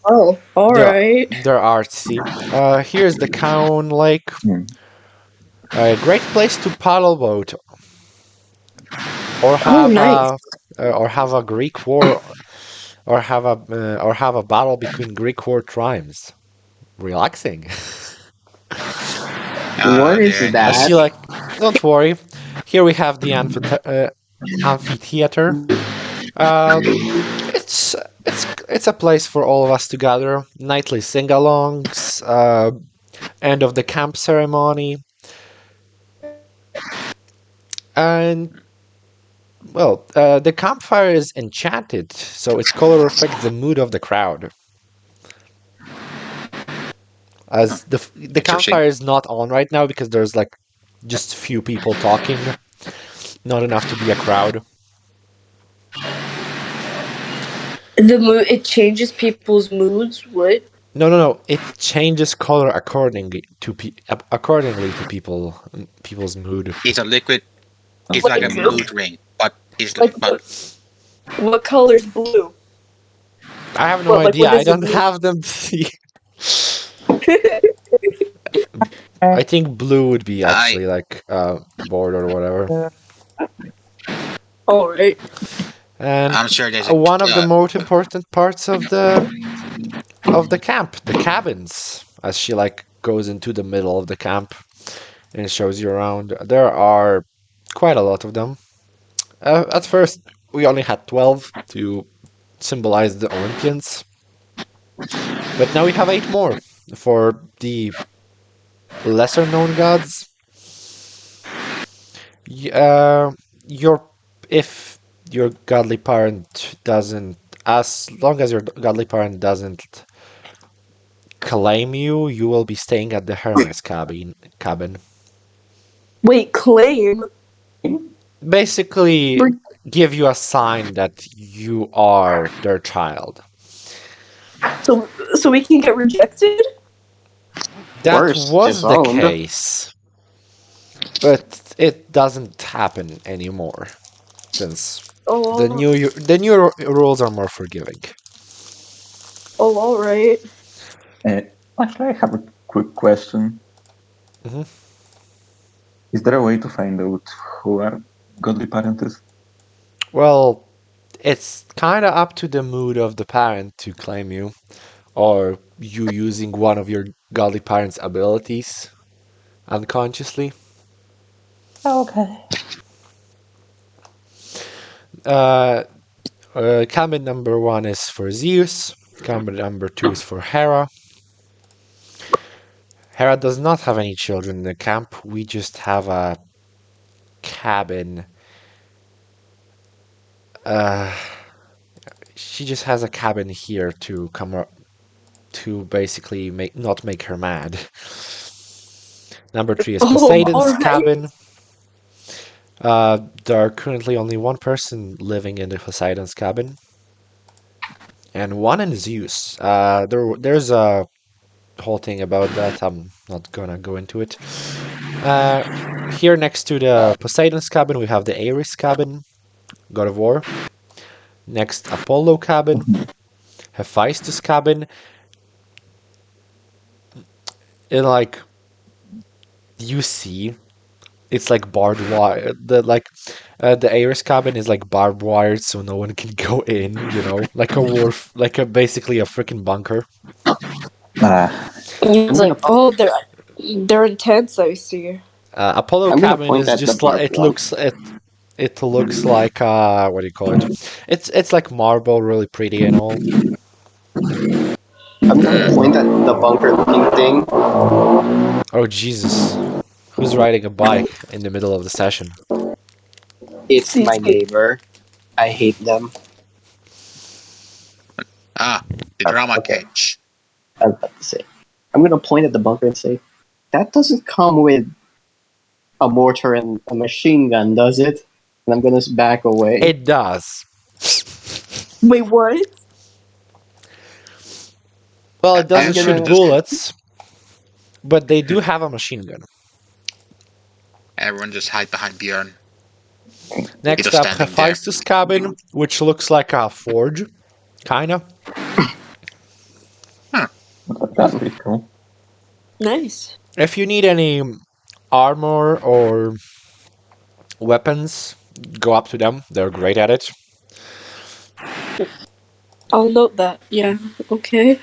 Oh, all They're right. they're artsy. Here's the Cowan Lake. Hmm. A great place to paddle boat or Oh, have nice. a Greek war or have a battle between Greek war tribes. Relaxing. What is There As that? she like, don't worry. Here we have the amphitheater. Um, it's a place for all of us to gather. Nightly sing-alongs, end of the camp ceremony, and well, the campfire is enchanted, so its color reflects the mood of the crowd. As the interesting. campfire is not on right now because there's like just few people talking, not enough to be a crowd. It changes people's moods. What? No. It changes color accordingly to people's mood. It's a liquid. It's like a Like, Okay. mood ring, but it's like but what color's blue? I have no What idea. what I does it don't mean? have them. I think blue would be I actually like board or whatever. All right. And I'm sure there's a one of the most important parts of the camp, the cabins, as she like goes into the middle of the camp and shows you around. There are quite a lot of them. At first, we only had 12 to symbolize the Olympians, but now we have 8 more for the lesser known gods. Y- Uh, your if your godly parent doesn't, as long as your godly parent doesn't claim you, you will be staying at the hermit's cabin. Wait, claim. Basically, give you a sign that you are their child. So we can get rejected. That Worse, was the disowned. case, but it doesn't happen anymore since Oh, the new rules are more forgiving. oh, all right. Uh, Actually, I have a quick question. Mhm. Is there a way to find out who our godly parent is? Well, it's kind of up to the mood of the parent to claim you, or you using one of your godly parent's abilities unconsciously. Okay. Uh, Cabin number 1 is for Zeus. Cabin number 2 is for Hera. Hera does not have any children in the camp. We just have a cabin. Uh, she just has a cabin here to come up to basically not make her mad. Number 3 is Oh, all Poseidon's right. cabin. There are currently only one person living in the Poseidon's cabin, and one in Zeus. There's a whole thing about that. I'm not gonna go into it. Here next to the Poseidon's cabin, we have the Ares cabin, God of War. Next, Apollo cabin, Hephaestus cabin. And like you see, it's like barbed wire. The Ares cabin is like barbed wired, so no one can go in. You know, like a wharf, like a basically a freaking bunker. Ah, It's I'm gonna like, oh, they're intense. I see. Apollo I'm gonna cabin point is at the just like barbed wire. it looks like what do you call it? It's like marble, really pretty and all. I'm gonna point at the bunker looking thing. Oh Jesus. who's riding a bike in the middle of the session? It's my neighbor. I hate them. Ah, the drama Okay, catch. I was about to say. I'm gonna point at the bunker and say, that doesn't come with a mortar and a machine gun, does it? And I'm gonna back away. It does. Wait, what? Well, it doesn't I'm shoot gonna. bullets, but they do have a machine gun. Everyone just hide behind Bjorn. Next just up, standing there. Hephaestus cabin, which looks like a forge, kinda. That's pretty cool. Nice. If you need any armor or weapons, go up to them. They're great at it. I'll note that. Yeah. Okay.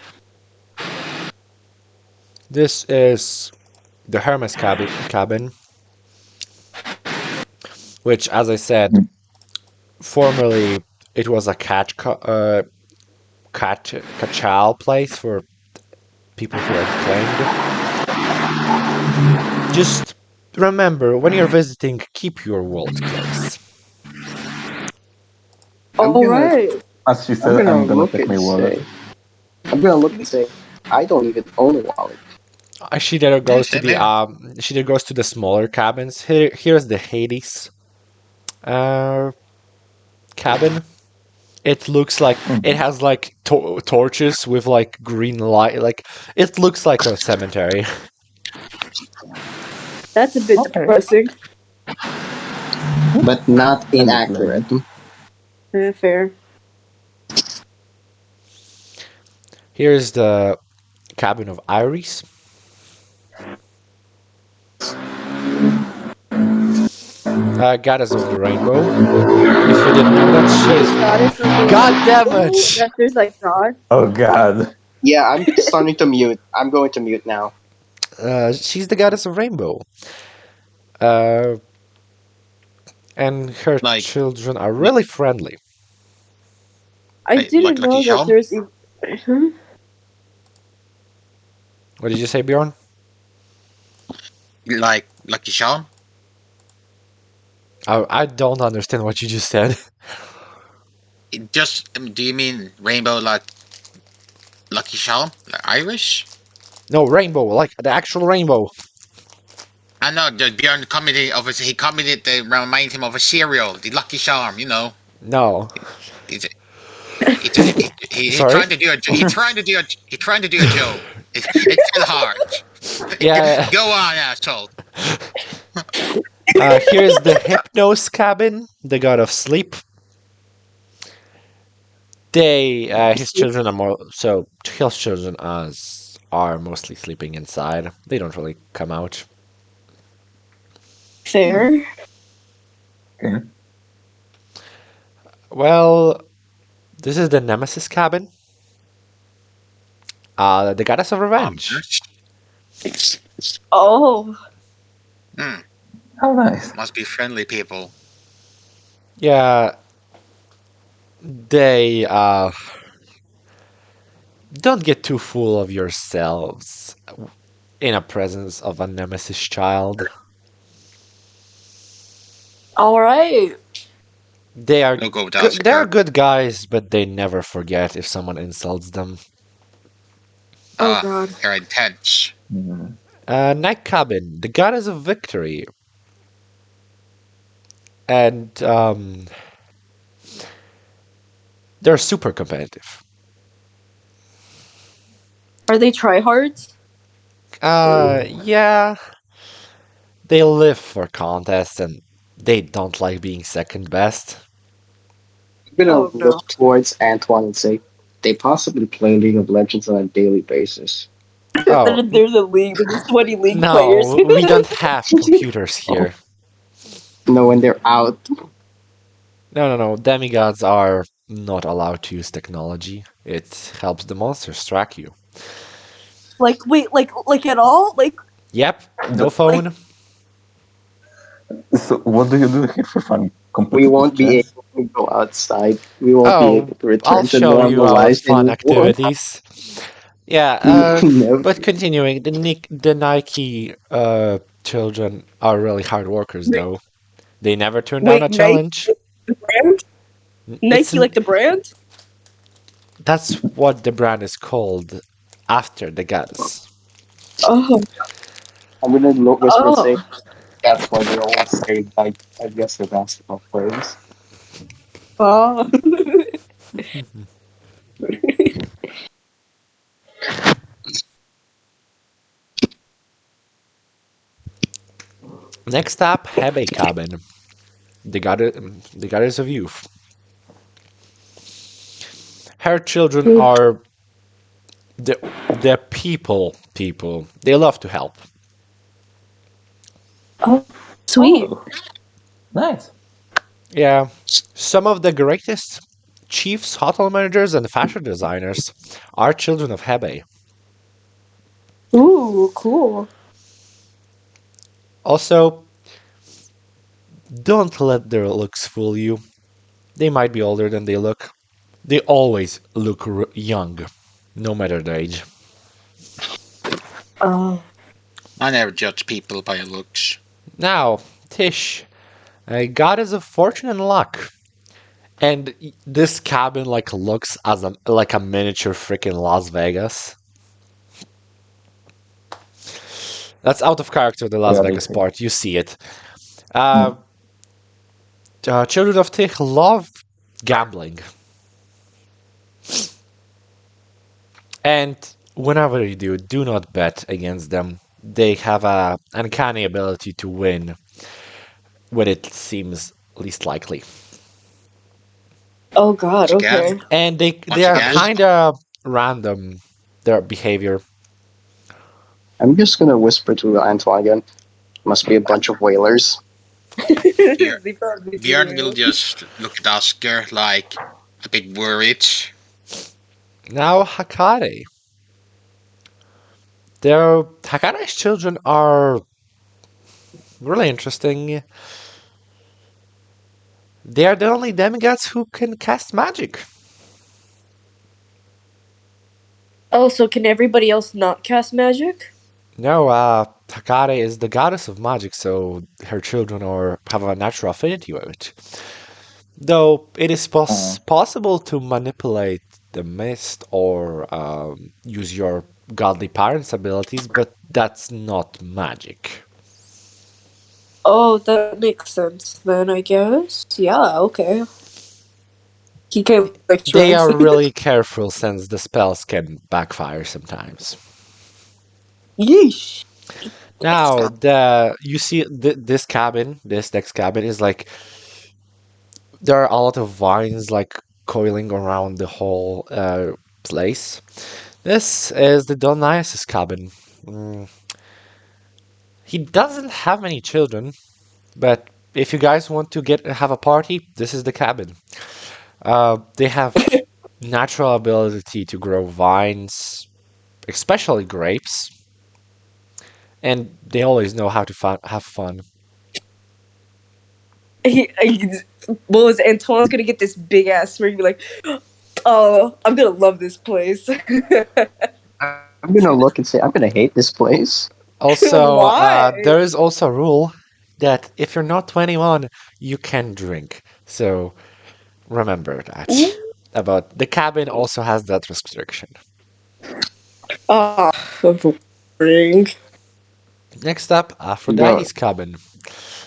This is the Hermes cabin, which, as I said, formerly it was a cachal place for people who are claimed. Just remember, when you're visiting, keep your wallet close. All right. As she I'm said, gonna I'm gonna look check my and wallet. say. I'm gonna look and say, I don't even own a wallet. She then goes to same the here. she then goes to the smaller cabins. Here's the Hades uh, cabin. It looks like it has like torches with like green light. Like it looks like a cemetery. That's a bit Okay. depressing. But not I don't blame inaccurate. Fair. Here's the cabin of Iris. Goddess of the Rainbow. If you didn't know that, she's. Goddess of the God damn rainbow? it! That there's like God. Oh god. Yeah, I'm starting to mute. I'm going to mute now. She's the goddess of Rainbow. Uh, and her Like, children are really friendly. I like didn't Lucky know that Charm. there's even. Huh? What did you say, Bjorn? Like Lucky Charm. I don't understand what you just said. Do you mean rainbow like Lucky Charm, like Irish? No, rainbow, like the actual rainbow. I know the Bjorn commented of he commented that remind him of a cereal, the Lucky Charm. You know, No. he's he Sorry? trying to do a he trying to do a joke. It's still hard. Yeah. Go on, asshole. Here's the Hypnos cabin, the god of sleep. His children are his children are mostly sleeping inside. They don't really come out. Fair. Okay. Well, this is the Nemesis cabin. The goddess of revenge. Oh. How nice. Must be friendly people. Yeah, they don't get too full of yourselves in a presence of a Nemesis child. All right. They are No go without they're skirt. good guys, but they never forget if someone insults them. Oh God. They're intense. Night cabin, the goddess of victory, and they're super competitive. Are they tryhards? Yeah, they live for contests and they don't like being second best. I'm gonna Oh, no. look towards Antoine and say, they possibly play League of Legends on a daily basis. Oh, There's a league. There's 20 league no, players. we don't have computers here. No, when they're out. No. Demigods are not allowed to use technology. It helps the monsters track you. Like, wait, like at all? Like, Yep, no phone. So what do you do here for fun? We Competitive won't be chess? able to go outside. We won't be Oh, able to return I'll to show you normal our life fun anymore. activities. Yeah, No. but continuing, the Nike children are really hard workers, Wait, though. They never turn down a wait, Nike, challenge. the brand? It's Nike, like the brand? that's what the brand is called after the goddess. Oh, I'm gonna whisper and say oh, that's why they always say like I guess the basketball players. oh. Next up, Hebe Cabin, the goddess of youth. Her children are the people. They love to help. Oh, sweet. Oh, nice. Yeah, some of the greatest chiefs, hotel managers, and fashion designers are children of Hebe. Ooh, cool. Also, don't let their looks fool you. They might be older than they look. They always look young, no matter the age. Oh. I never judge people by looks. Now, Tish, a goddess of fortune and luck. And this cabin like looks as like a miniature freaking Las Vegas. That's out of character, the Las Vegas Reality. part. You see it. Hmm. Uh, Children of Tish love gambling. And whenever you do not bet against them. They have a uncanny ability to win when it seems least likely. Oh God. Once again, Okay. And they once are again, kind of random, their behavior. I'm just gonna whisper to Antoine again. Must be a bunch of whalers. Bjorn, They probably Bjorn will do. just look at Oscar like a bit worried. Now Hakare. Hakare's children are really interesting. They are the only demigods who can cast magic. Oh, so can everybody else not cast magic? No, Hakare is the goddess of magic, so her children have a natural affinity with it. Though it is Uh, possible to manipulate the mist or use your godly parents' abilities, but that's not magic. Oh, that makes sense then, I guess. Yeah, okay. He can like They strength. are really careful since the spells can backfire sometimes. Yeesh. Now, you see this next cabin is like there are a lot of vines like coiling around the whole place. This is the Dionysus cabin. Mm, he doesn't have many children, but if you guys want to have a party, this is the cabin. They have natural ability to grow vines, especially grapes, and they always know how to have fun. he what was it? Antoine's gonna get this big ass ring, be like, oh, I'm gonna love this place. I'm gonna look and say I'm gonna hate this place. Also, Why? there is also a rule that if you're not 21, you can drink. So remember that. Ooh. About the cabin also has that restriction. Ah, ring. Next up, Bro, Aphrodite's cabin.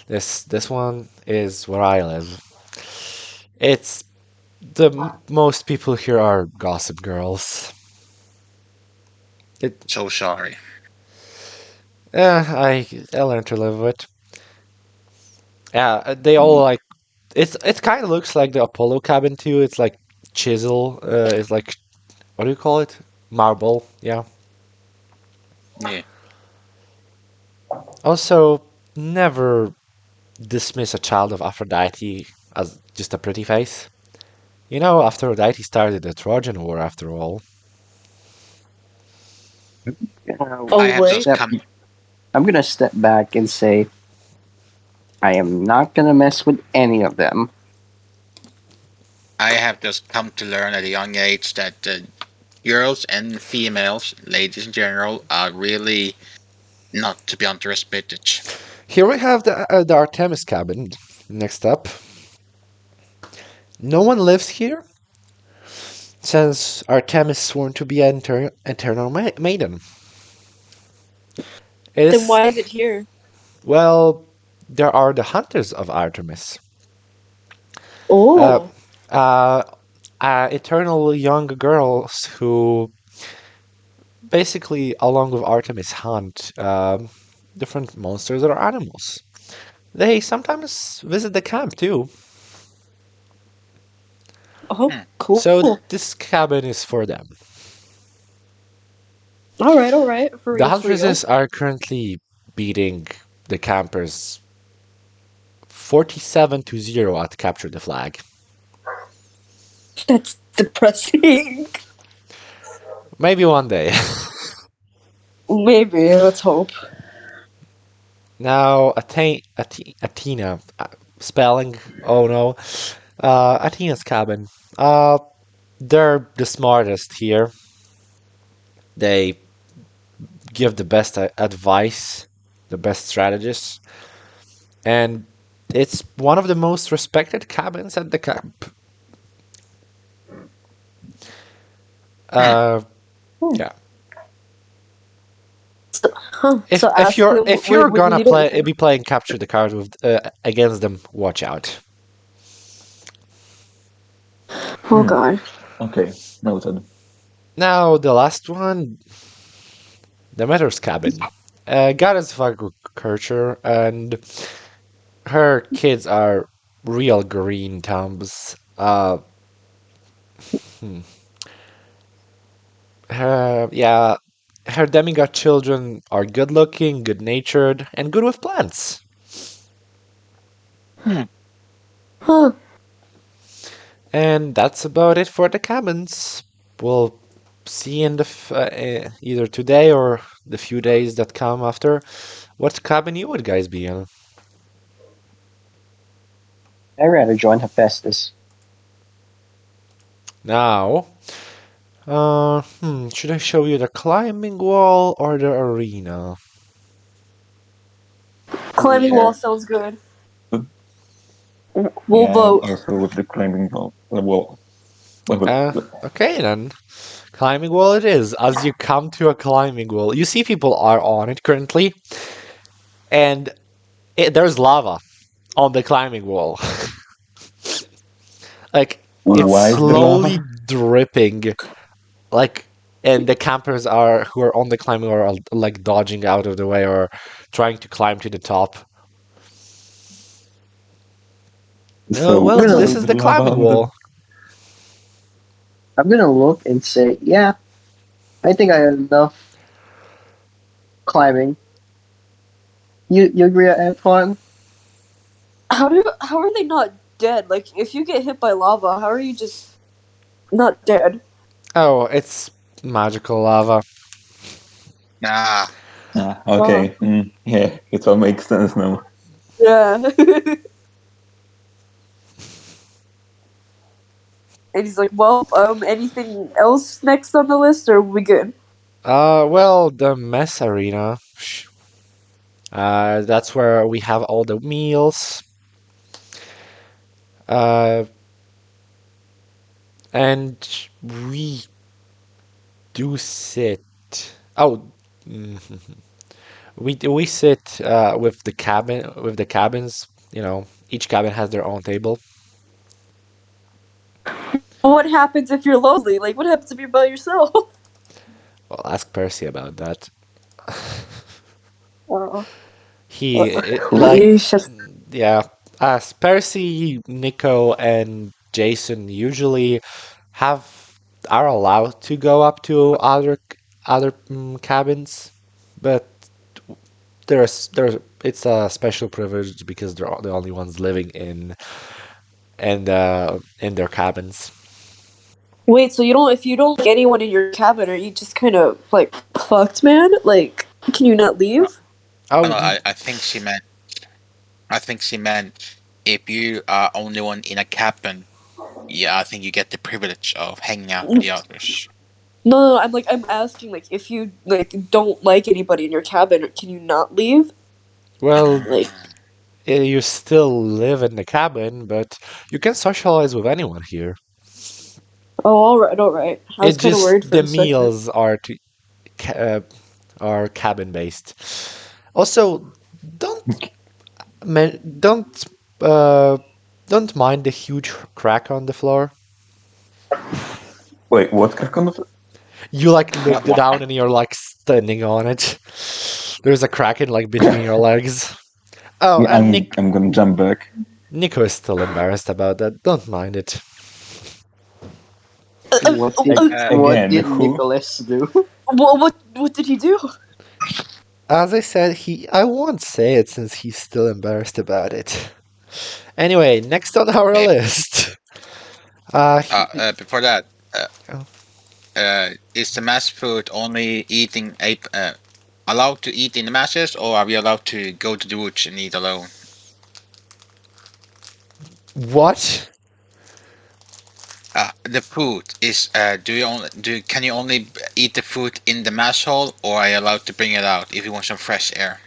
This one is where I live. It's most people here are gossip girls. It So sorry. I learned to live with. Yeah, they all like it kind of looks like the Apollo cabin too. It's like chisel. It's like what do you call it? Marble. Yeah. Yeah. Also, never dismiss a child of Aphrodite as just a pretty face. You know, Aphrodite started the Trojan War after all. Oh I have just wait. step. come I'm gonna step back and say I am not gonna mess with any of them. I have just come to learn at a young age that girls and females, ladies in general, are really not to be underestimated. Here we have the Artemis cabin. Next up, no one lives here since Artemis sworn to be an eternal maiden. It Then is why is it here? well, there are the hunters of Artemis. Uh, Oh, uh, Eternal young girls who basically, along with Artemis, hunt different monsters or animals. They sometimes visit the camp too. oh, Hmm. cool. So this cabin is for them. All right, for The real, for real. huntresses are currently beating the campers 47-0 at Capture the Flag. That's depressing. Maybe one day. Maybe, let's hope. Now, Athena, spelling, oh no, Athena's cabin. Uh, they're the smartest here. They give the best advice, the best strategists, and it's one of the most respected cabins at the camp. Hmm. Uh, Hmm. yeah. Huh? If So if ask you're them if you're when you gonna need anything. be playing capture the card with against them, watch out. Oh Hmm. god. Okay, noted. Now the last one, the Mother's cabin. Goddess of agriculture, and her kids are real green thumbs. Hmm. Yeah, her demigod children are good looking, good natured, and good with plants. Hmm. Huh? And that's about it for the cabins. We'll see in the either today or the few days that come after what cabin you would guys be in. I'd rather join Hephaestus. Now, should I show you the climbing wall or the arena? Climbing Yeah. wall sounds good. But We'll yeah, I'm vote. also with the climbing wall. Well, Okay then. Climbing wall it is. As you come to a climbing wall, you see people are on it currently, and there's lava on the climbing wall. Like it's why is there slowly lava? dripping. Like and the campers are who are on the climbing wall are like dodging out of the way or trying to climb to the top. Oh So, well, I'm this gonna, so is the the lava climbing on the. wall. I'm gonna look and say, yeah, I think I have enough climbing. You agree, Antoine? How are they not dead? Like if you get hit by lava, how are you just not dead? Oh, it's magical lava. Ah. Ah, Oh, okay. Yeah, it all makes sense now. yeah. And he's like, well, anything else next on the list, or are we good? Well, the mess arena. That's where we have all the meals. Uh, and we do sit. Oh, mhm. We sit with the cabins. You know, each cabin has their own table. What happens if you're lonely? Like, what happens if you're by yourself? Well, ask Percy about that. Oh, Who? Like, you should. yeah, as Percy, Nico, and Jason usually have are allowed to go up to other cabins, but there's it's a special privilege because they're the only ones living in their cabins. Wait, so you don't? If you don't like anyone in your cabin, are you just kind of like fucked, man? Like, can you not Oh, leave? oh, Oh, no, I think she meant. I think she meant if you are only one in a cabin. Yeah, I think you get the privilege of hanging out with the others. No, I'm asking like if you like don't like anybody in your cabin, can you not leave? Well, Like, you still live in the cabin, but you can socialize with anyone here. oh, all right, all right. I was It kind of just worried for the a second. meals are cabin based. Also, don't man, uh don't mind the huge crack on the floor. Wait, what crack on the floor? You like look What? What? down and you're like standing on it. There's a crack in like between your legs. Oh, Yeah, and I'm gonna jump back. Nico is still embarrassed about that. Don't mind it. What did Uh, what Again, did who? Nicholas do? What did he do? As I said, I won't say it since he's still embarrassed about it. Anyway, next on our eh, list. Before that, Oh, is the mass food only eating allowed to eat in the masses, or are we allowed to go to the woods and eat alone? what? The food is do you only do can you only eat the food in the mass hall, or are you allowed to bring it out if you want some fresh air?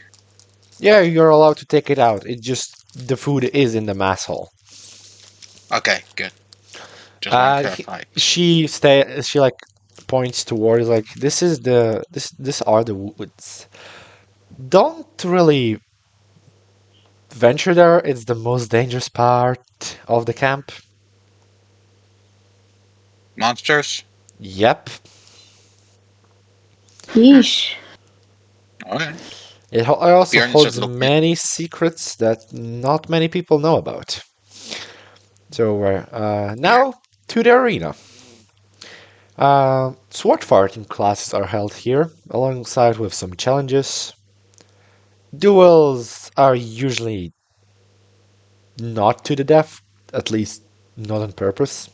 Yeah, you're allowed to take it out. It just the food is in the mass hall. Okay, good. Just want to He, clarify. she like points towards like this are the woods. Don't really venture there. It's the most dangerous part of the camp. Monsters? Yep. Hmm. Yeesh. Okay. It also Bjorn just holds looking. many secrets that not many people know about. So Yeah. now to the arena. Sword fighting classes are held here, alongside with some challenges. Duels are usually not to the death, at least not on purpose.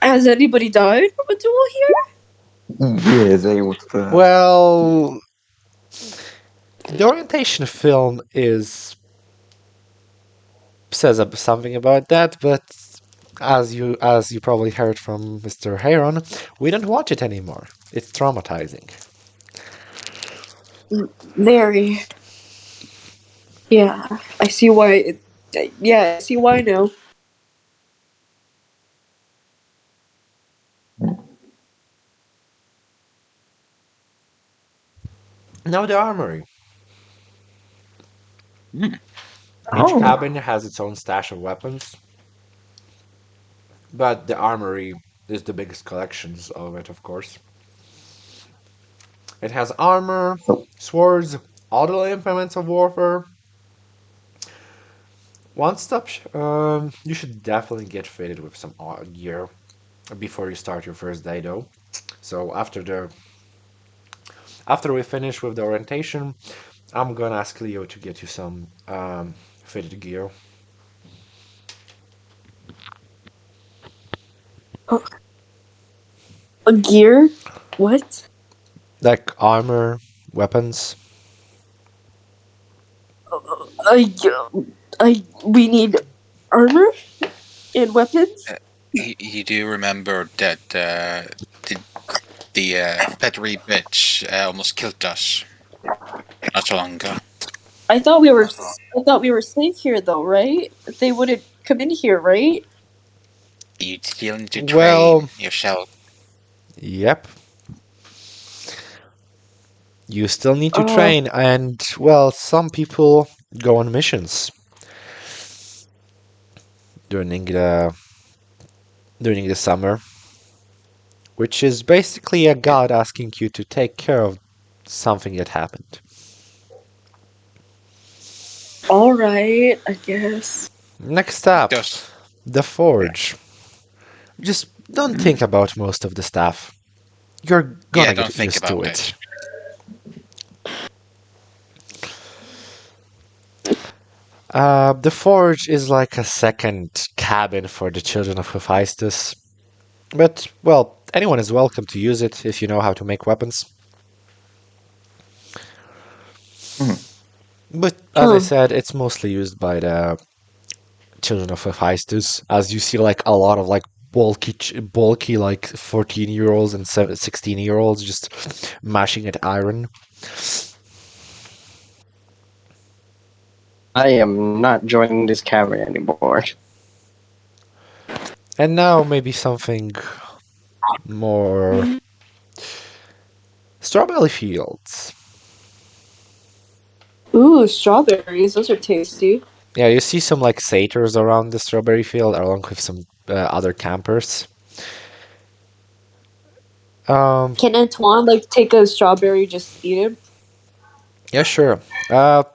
Has anybody died from a duel here? Yes, I would. Well, the orientation film is says something about that, but as you probably heard from Mr. Heron, we don't watch it anymore. It's traumatizing. Very. Yeah, I see why. Yeah, I see why now. Now the armory. Hmm. Each Oh, cabin has its own stash of weapons, but the armory is the biggest collections of it, of course. It has armor, so swords, all the implements of warfare. One stop. You should definitely get fitted with some gear before you start your first day, though. So after we finish with the orientation, I'm gonna ask Leo to get you some fitted gear, A gear? What? like armor, weapons. I, we need armor and weapons. Uh, you do remember that the Petri bitch almost killed us not so long ago. I thought we were safe here, though, right? They wouldn't come in here, right? You still need to train Well, yourself. yep. You still need to Oh, train, and well, some people go on missions during the during the summer, which is basically a god asking you to take care of something that happened. all right, I guess. Next up, Just the forge. Just don't think about most of the stuff. You're yeah, gonna don't get think used to about it. it. The forge is like a second cabin for the children of Hephaestus. But, well, anyone is welcome to use it if you know how to make weapons. mhm. But, as I Huh. said, it's mostly used by the children of Hephaestus, as you see, like, a lot of, like, bulky like 14-year-olds and 16-year-olds just mashing at iron. I am not joining this cavern anymore. And now maybe something more strawberry fields. Ooh, strawberries. Those are tasty. Yeah, you see some like satyrs around the strawberry field along with some other campers. Can Antoine like take a strawberry, just eat it? Yeah, sure.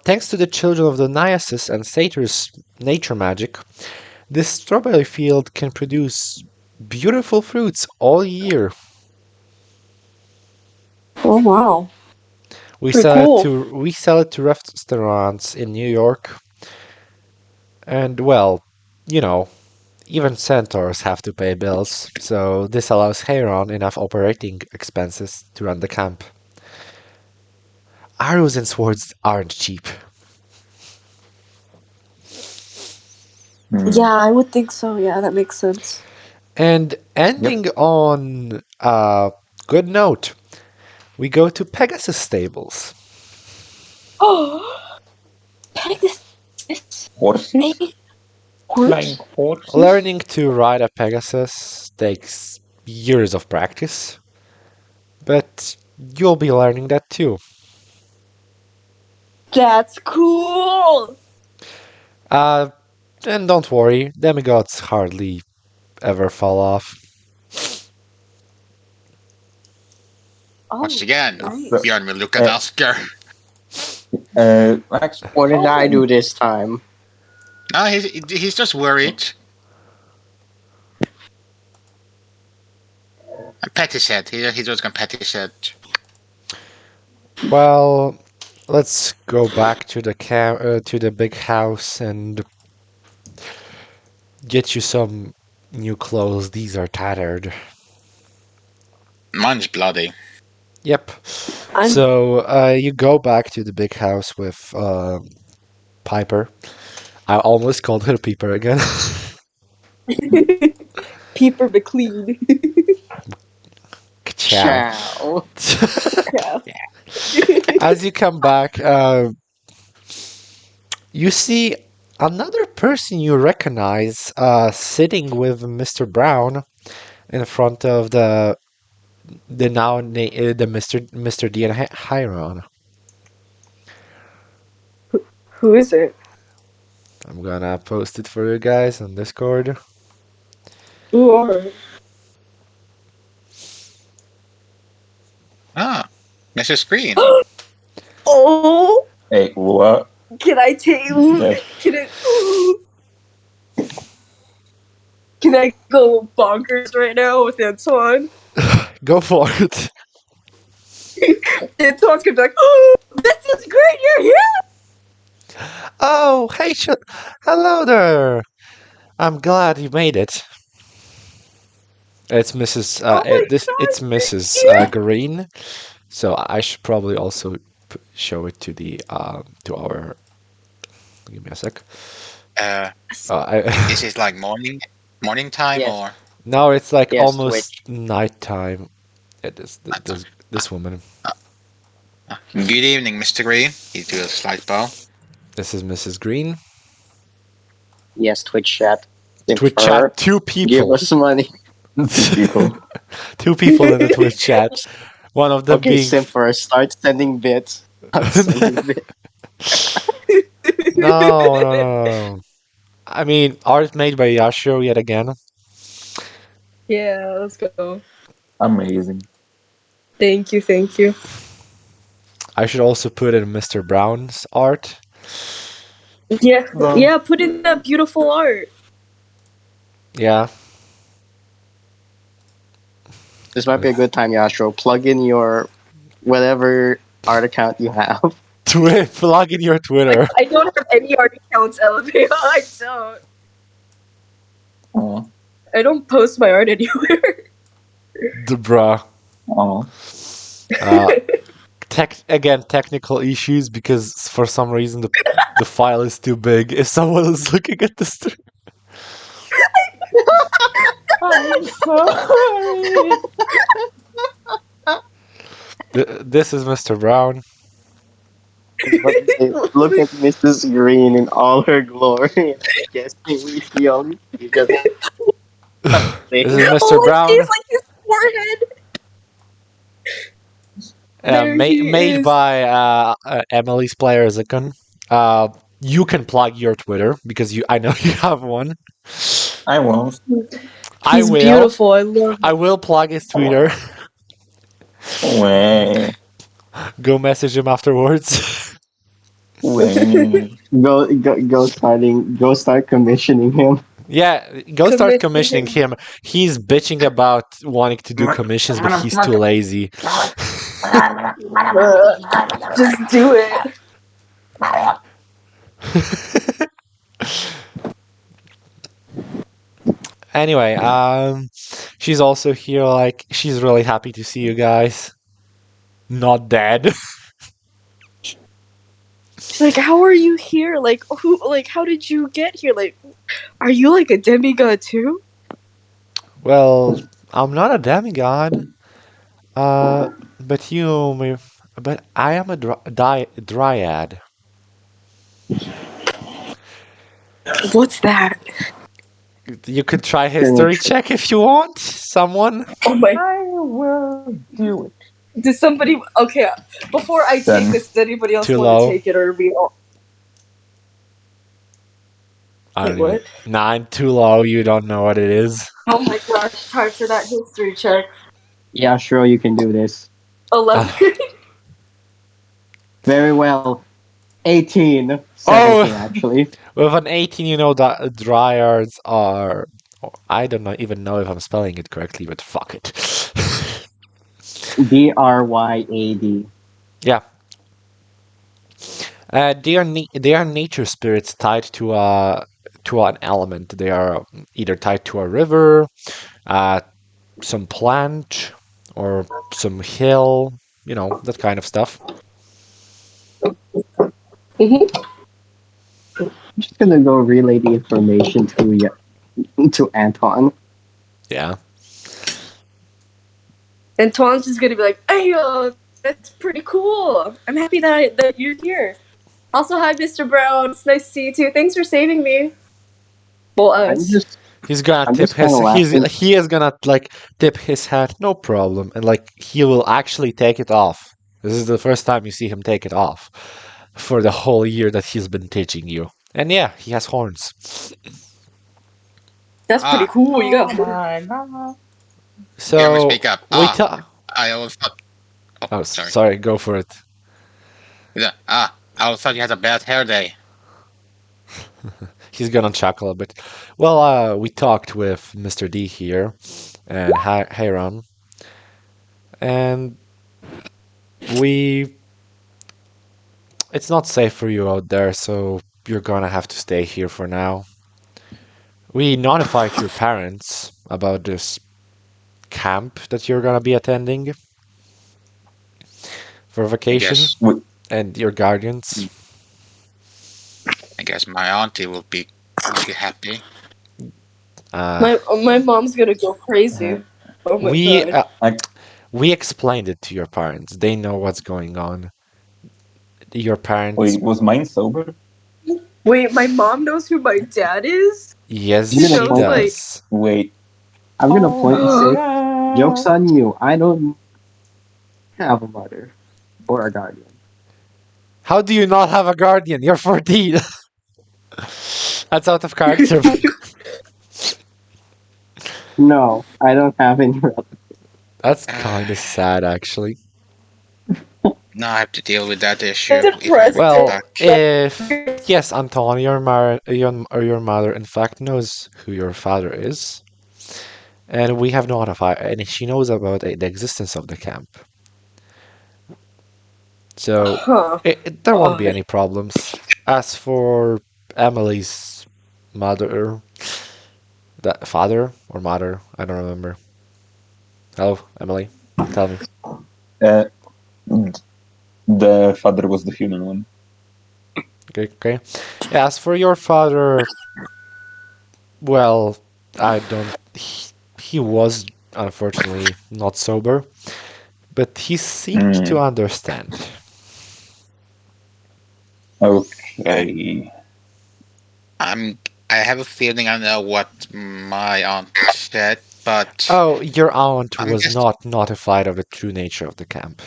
Thanks to the children of the Niasis and Satyr's nature magic, this strawberry field can produce beautiful fruits all year. Oh wow, We pretty sell it cool. to restaurants in New York, and well, you know, even centaurs have to pay bills, so this allows Heron enough operating expenses to run the camp. Arrows and swords aren't cheap. Yeah, I would think so. Yeah, that makes sense. And ending on a good note, we go to Pegasus stables. Oh, Pegasus. Horses? Flying horses? Learning to ride a Pegasus takes years of practice, but you'll be learning that too. That's cool. And don't worry, demigods hardly ever fall off. Oh, Once again, nice. Bjorn will look at Oscar. Max, What did I do this time? No, he's just worried. And Patty said he's just gonna Patty said. Well, let's go back to the big house and get you some new clothes. These are tattered. Mine's bloody. Yep. So you go back to the big house with Piper. I almost called her Peeper again. Peeper McLean. Ciao. Ciao. As you come back, you see another person you recognize sitting with Mr. Brown in front of the Mr. D and Hiron. Who is it? I'm gonna post it for you guys on Discord. Ooh, alright. Ah, Mrs. Green. Oh, Hey, what? can I take? Yes. Can I go bonkers right now with Antoine? Go for it. Antoine's gonna be like, "Oh, this is great! You're here!" Oh, hey, hello there. I'm glad you made it. It's Mrs. Oh my It's God, Mrs. yeah. Green. So I should probably also show it to the to our. Give me a sec. Is it like morning time Yes. or? No, it's like Yes, almost nighttime. This woman. Good evening, Mr. Green. He do a slight bow. This is Mrs. Green. Yes, Twitch chat. Twitch chat. Two people. Give us money. People. Two people in the Twitch chat. One of them Okay, being. Simper, start sending bits. I'm sending bits. No. I mean, art made by Yashiro yet again. Yeah, let's go. Amazing. Thank you. I should also put in Mr. Brown's art. Yeah, Well- yeah. Put in that beautiful art. Yeah. This might be a good time, Yashiro. Plug in your whatever art account you have. Plug in your Twitter. I don't have any art accounts, LVO. I don't. Aw. I don't post my art anywhere. Bruh. Aw. Technical issues because for some reason the file is too big. If someone is looking at this, I'm sorry. This is Mr. Brown. I was about to say, look at Mrs. Green in all her glory, and I'm guessing we only see just This something. is Mr. Oh, Brown. he's like his forehead. There he Made is. by Emily's Players Icon. You can plug your Twitter because I know you have one. I won't. I He's will. beautiful. I love I him. will plug his Twitter. Way. Go message him afterwards. Way. Go start commissioning him. Yeah, go start commissioning Commissioning. him. He's bitching about wanting to do commissions, but he's too lazy. Just do it. Anyway, she's also here. Like, she's really happy to see you guys. Not dead. She's like, how are you here? Like, who? Like, how did you get here? Like, are you like a demigod too? Well, I'm not a demigod. But you, but I am a dryad. What's that? You could try Gonna history check if you want. Someone. Oh my! I will do it. Does somebody? Okay, before I take Done. this, does anybody else Too want low. to take it or be? I don't Wait, even. what? 9 too low. You don't know what it is. Oh my gosh! Time for that history check. Yeah, sure, you can do this. 11. Very well. 18. 17, Oh! actually. With an 18, you know that dryads are. I don't even know if I'm spelling it correctly, but fuck it. Dryad. Yeah. They are nature spirits tied to an element. They are either tied to a river, uh, some plant, or some hill. You know, that kind of stuff. I'm just gonna go relay the information to Anton. Yeah. Antoine's just gonna be like, "Hey, that's pretty cool. I'm happy that you're here." Also, hi, Mr. Brown. It's nice to see you too. Thanks for saving me. Well, I'm us. just He's gonna I'm tip just kind his of laughing. he is gonna like tip his hat, no problem, and like he will actually take it off. This is the first time you see him take it off for the whole year that he's been teaching you. And yeah, he has horns. That's pretty Ah, cool. You got. my god. here, we So speak up. we talk. I always thought. Oh, Oh, sorry. sorry, go for it. Yeah, I always thought you had a bad hair day. He's gonna chuckle a bit. Well, we talked with Mr. D here and Hiram, and we. It's not safe for you out there, so you're gonna have to stay here for now. We notified your parents about this camp that you're gonna be attending for I vacation, guess. Wait, and your guardians. I guess my auntie will be happy. My mom's gonna go crazy. Oh my we god. we explained it to your parents. They know what's going on. Your parents, wait, was mine sober? Wait, my mom knows who my dad is. yes, I'm She gonna she knows point. like. does. Wait. I'm gonna Oh point and my say, "Jokes god. on you. I don't have a mother or a guardian." How do you not have a guardian? You're 14. That's out of character. No, I don't have any relatives. That's kind of sad, actually. Now I have to deal with that issue That's if I ever come Well, back. if yes, Anton, your mother, in fact, knows who your father is, and we have notified, and she knows about the existence of the camp. So Huh. there won't be Odd. any problems. As for Emily's mother, that father or mother, I don't remember. Hello, Emily, tell me. Uh, the father was the human one. Okay, okay. As for your father, well, I don't. he was unfortunately not sober, but he seemed to Mm, understand. okay. I'm. I have a feeling I know what my aunt said, but Oh, your aunt I'm was guessing. not notified of the true nature of the camp.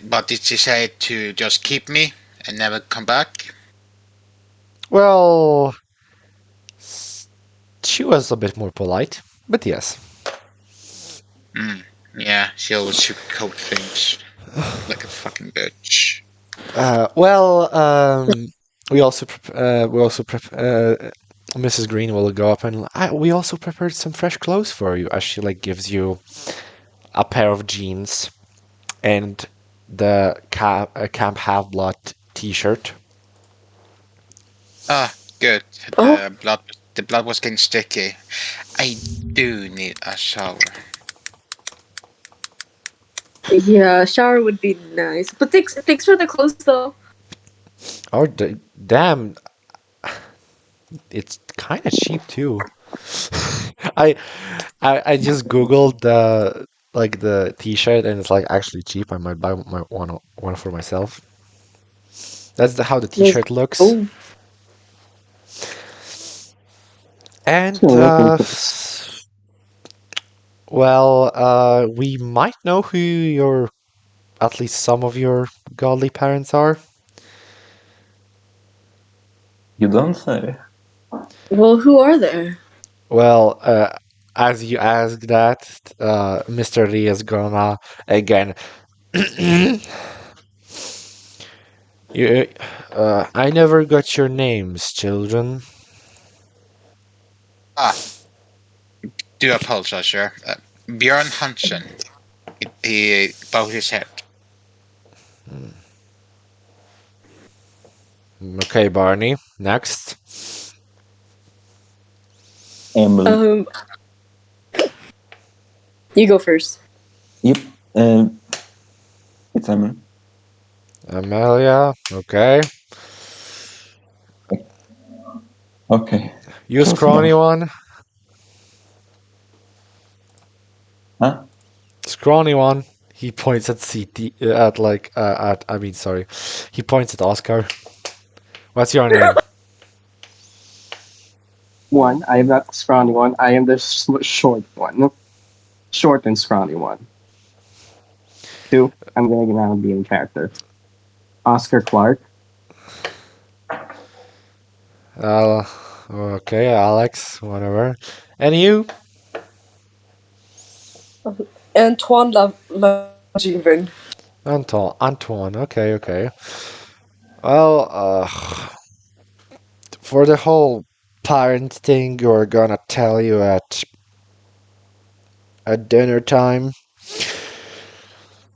But did she say to just keep me and never come back? Well, she was a bit more polite, but yes. Hmm. Yeah, she always sugarcoat things like a fucking bitch. Well, we also Mrs. Green will go up and we also prepared some fresh clothes for you, as she like gives you a pair of jeans and the Camp Half Blood T-shirt. Ah, good. Oh, The blood was getting sticky. I do need a shower. yeah, shower would be nice. But thanks for the clothes though. Oh, damn! It's kind of cheap too. I, I just googled the like the T-shirt and it's like actually cheap. I might buy one for myself. That's how the Let's T-shirt looks. go. And So look into this. well, we might know who your at least some of your godly parents are. You don't say. Well, who are there? Well, as you ask that, Mr. Lee is gonna again. You, I never got your names, children. Ah, do apologize, sir. Björn Hansen. He bowed his head. Okay, Barney. Next. Emily. Um, you go first. Yep. Um, it's Emily. Amelia. Okay. Okay. You Close scrawny enough. one. Huh? Scrawny one. He points at CT at like at I mean sorry. He points at Oscar. What's your name? One, I am not the scrawny one. I am the short one. Short and scrawny one. Two, I'm gonna now be in character. Oscar Clark. Uh, okay, Alex, whatever. And you? Antoine Langevin. Antoine. Okay, okay. Well, for the whole parent thing, we're gonna tell you at dinner time.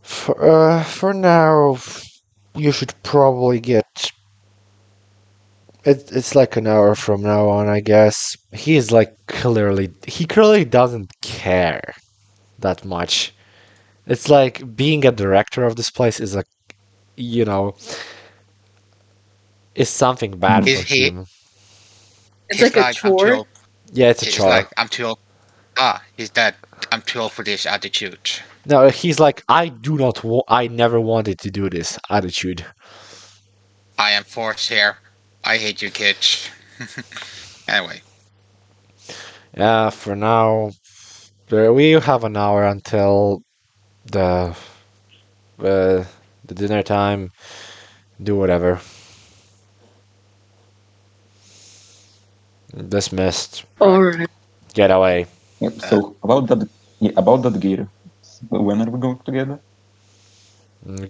For now, you should probably get. It's like an hour from now on, I guess. He clearly doesn't care that much. It's like being a director of this place is like, you know, is something bad Mm. for He's he. him. It's He's like a like I'm too chore. old. Yeah, it's a He's chore. like I'm too old. Ah, he's that. I'm too old for this attitude. No, he's like, I never wanted to do this attitude. I am forced here. I hate you kids. Anyway, Yeah, for now, we have an hour until the uh, the dinner time. Do whatever. Dismissed. right. All right. Get away. Yep. Uh, So about that gear. When are we going together? Mm,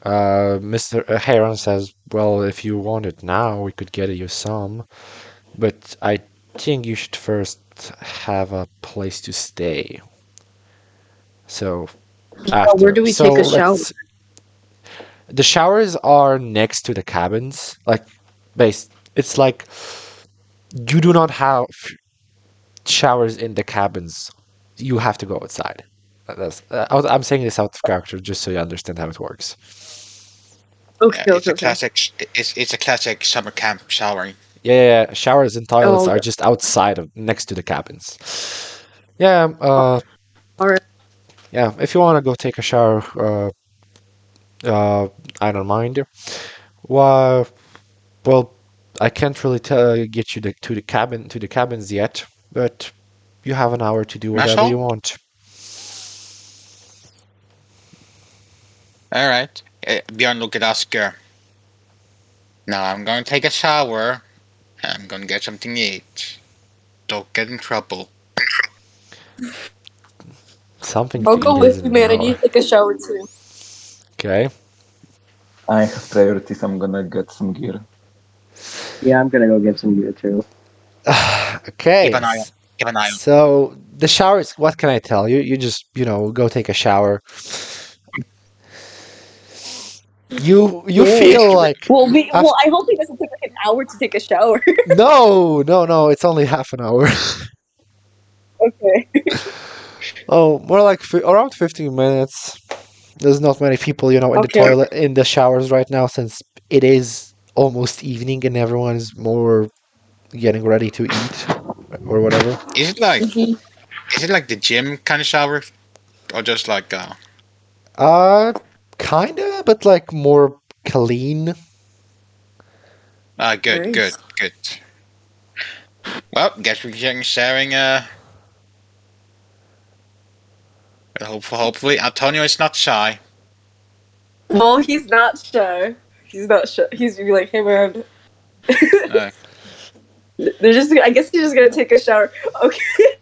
Mr. Heron says, well, if you want it now, we could get you some, but I think you should first have a place to stay. So Where do we take a shower? let's. The showers are next to the cabins, like base. It's like you do not have showers in the cabins. You have to go outside. I'm saying this out of character just so you understand how it works. Okay, yeah, okay, okay. it's a classic summer camp showering. Yeah, showers and toilets Oh, are okay. just outside of next to the cabins. Yeah, All right. yeah. If you want to go take a shower, I don't mind. Well, well, I can't really get you to the cabins yet, but you have an hour to do whatever you Asshole? want. Alright. Bjorn, look at Oscar. Now I'm going to take a shower. I'm going to get something to eat. Don't get in trouble. Something I'll to eat go is with in you, an man. I need hour. to take a shower too. Okay. I have priorities. I'm gonna get some gear. Yeah, I'm gonna go get some gear too. Keep Okay. an eye on. Keep an eye on. So the showers. What can I tell you? You just go take a shower. You Yay. feel like Well, after I hope it doesn't take like an hour to take a shower. no, it's only half an hour. Okay. Oh, more like around 15 minutes. There's not many people, in the Okay. toilet, in the showers right now, since it is almost evening and everyone's more getting ready to eat or whatever. Is it like Mhm. is it like the gym kind of shower? Or just like Uh, Kinda, but like more clean. good, good, Nice. good. Well, guess we can sharing hopefully Antonio is not shy. Well, he's not shy. He's not shy. He's gonna be like, hey man. Uh, They're just. I guess he's just gonna take a shower. Okay.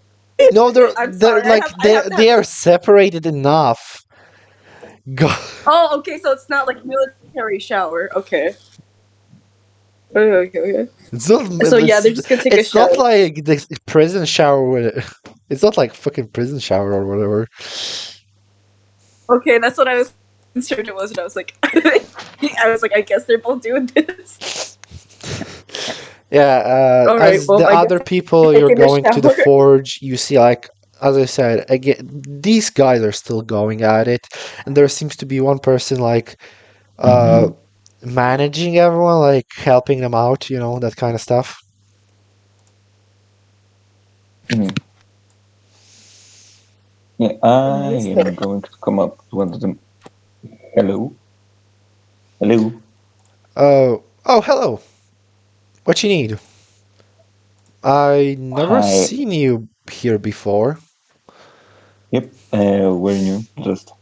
No, I'm they're sorry. like I have to they have. are separated enough. Go. Oh, okay. So it's not like military shower. Okay. Okay. It's not. So yeah, they're just gonna take a It's shower. not like the prison shower. It's not like fucking prison shower or whatever. Okay, that's what I was concerned it was, and I was like, I guess they're both doing this. Yeah. All right. As Well, the I guess other I'm people, you're taking a going to the shower. forge. You see, like as I said, again, these guys are still going at it, and there seems to be one person like uh managing everyone, like helping them out. That kind of stuff. Mhm. Yeah, I Nice. am going to come up to one of them. Hello, hello. Oh, hello. What you need? I never Hi. seen you here before. Yep. We're new. Just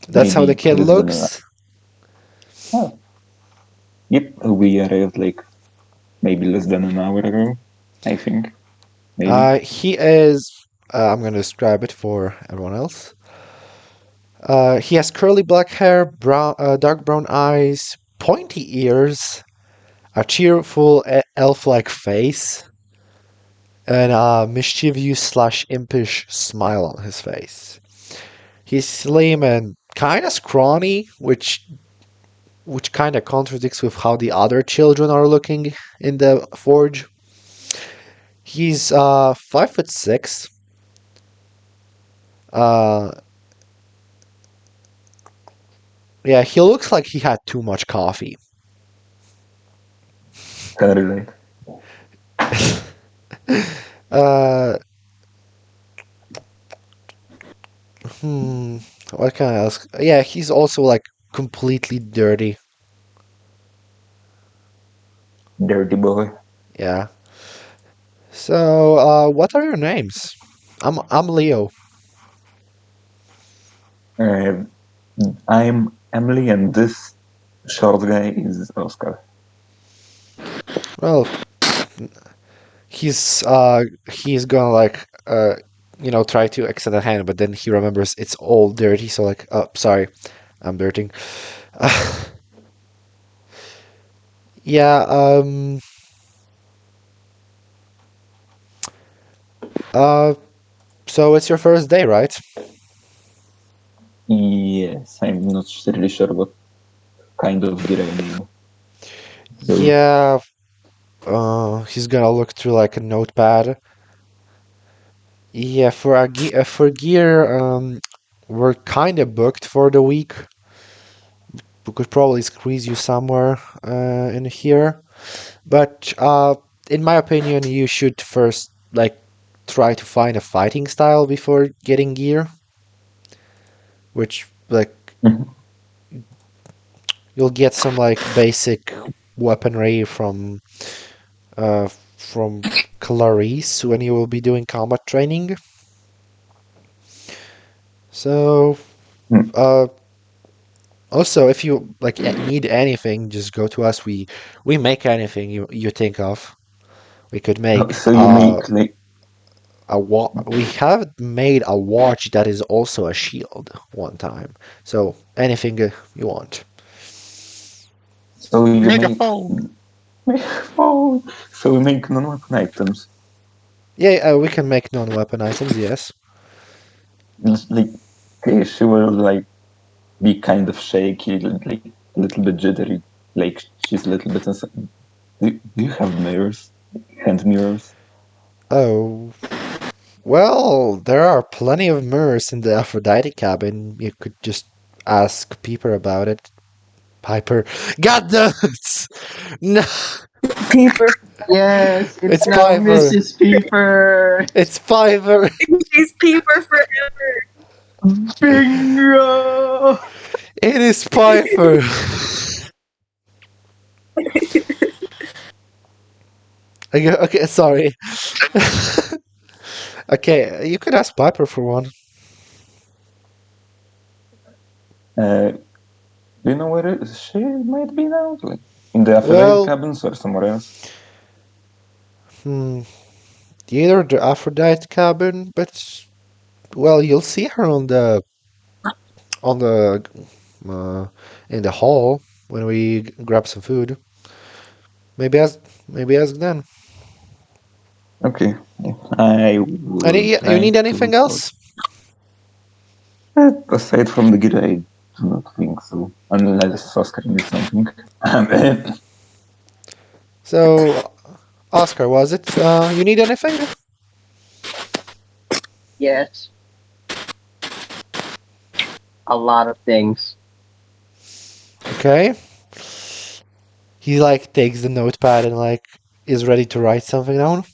That's how the maybe kid less than an. looks. Oh, yep. We arrived like maybe less than an hour ago. I think. Maybe. He is. I'm gonna describe it for everyone else. He has curly black hair, dark brown eyes, pointy ears, a cheerful elf-like face, and a mischievous/impish smile on his face. He's slim and kind of scrawny, which kind of contradicts with how the other children are looking in the forge. He's 5'6". Uh, yeah, he looks like he had too much coffee. Can relate. uh, hmm, what can I ask? Yeah, he's also like completely dirty. Dirty boy. Yeah. So, what are your names? I'm Leo. Uh, I'm Emily, and this short guy is Oscar. Well, he's gonna like try to extend a hand, but then he remembers it's all dirty, so like, oh, sorry, I'm dirting. Yeah, uh, so it's your first day, right? Yes, I'm not really sure what kind of gear I need. So, Yeah, he's gonna look through like a notepad. Yeah, for gear, we're kind of booked for the week. We could probably squeeze you somewhere in here. But in my opinion, you should first like try to find a fighting style before getting gear, which like Mhm. you'll get some like basic weaponry from Clarice when you will be doing combat training. So Mm. uh also if you like need anything, just go to us. We make anything you think of. We could make So you make like we have made a watch that is also a shield one time. So anything you want. so you Make a make phone. oh so you make non-weapon items. Yeah, we can make non-weapon items, yes. It's like okay, she will like be kind of shaky, like a little bit jittery, like she's a little bit. Do you have mirrors, hand mirrors? Oh, well, there are plenty of mirrors in the Aphrodite cabin. You could just ask Piper about it. Piper. God damn it! No, Peeper. Yes, it's it's now Piper. Mrs. Peeper. It's Piper. She's Peeper forever. Bingo! It is Piper. Okay, okay, sorry. Okay, you could ask Piper for one. Do you know where she might be now? Like in the Aphrodite Well, cabins or somewhere else? hmm, either the Aphrodite cabin, but well, you'll see her on the uh, in the hall when we grab some food. Maybe ask then. Okay, yeah. I will You try need to anything look out. else? Aside from the gear, I do not think so. Unless Oscar needs something. So, Oscar, was it? You need anything? Yes, a lot of things. Okay. He like takes the notepad and like is ready to write something down.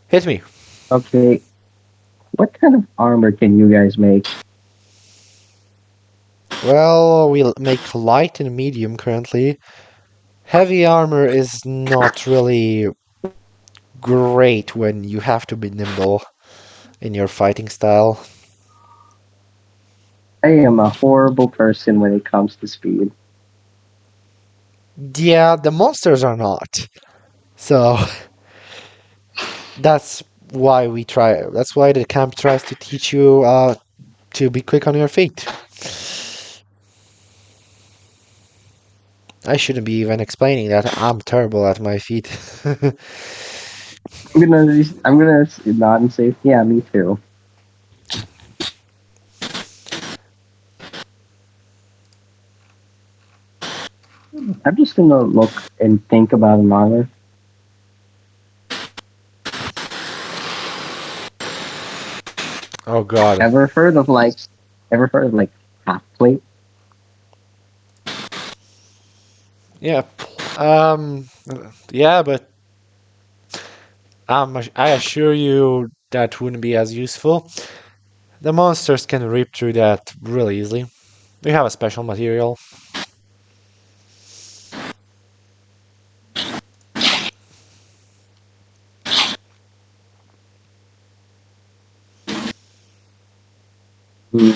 Hit me. Okay, what kind of armor can you guys make? Well, we'll make light and medium currently. Heavy armor is not really great when you have to be nimble in your fighting style. I am a horrible person when it comes to speed. Yeah, the monsters are not. So that's why we try. That's why the camp tries to teach you to be quick on your feet. I shouldn't be even explaining that. I'm terrible at my feet. I'm gonna nod and say, yeah, me too. I'm just gonna look and think about an armor. Oh God. Ever heard of like, ever heard of like half plate? Yeah. Yeah, but I assure you that wouldn't be as useful. The monsters can rip through that really easily. We have a special material. Hmm.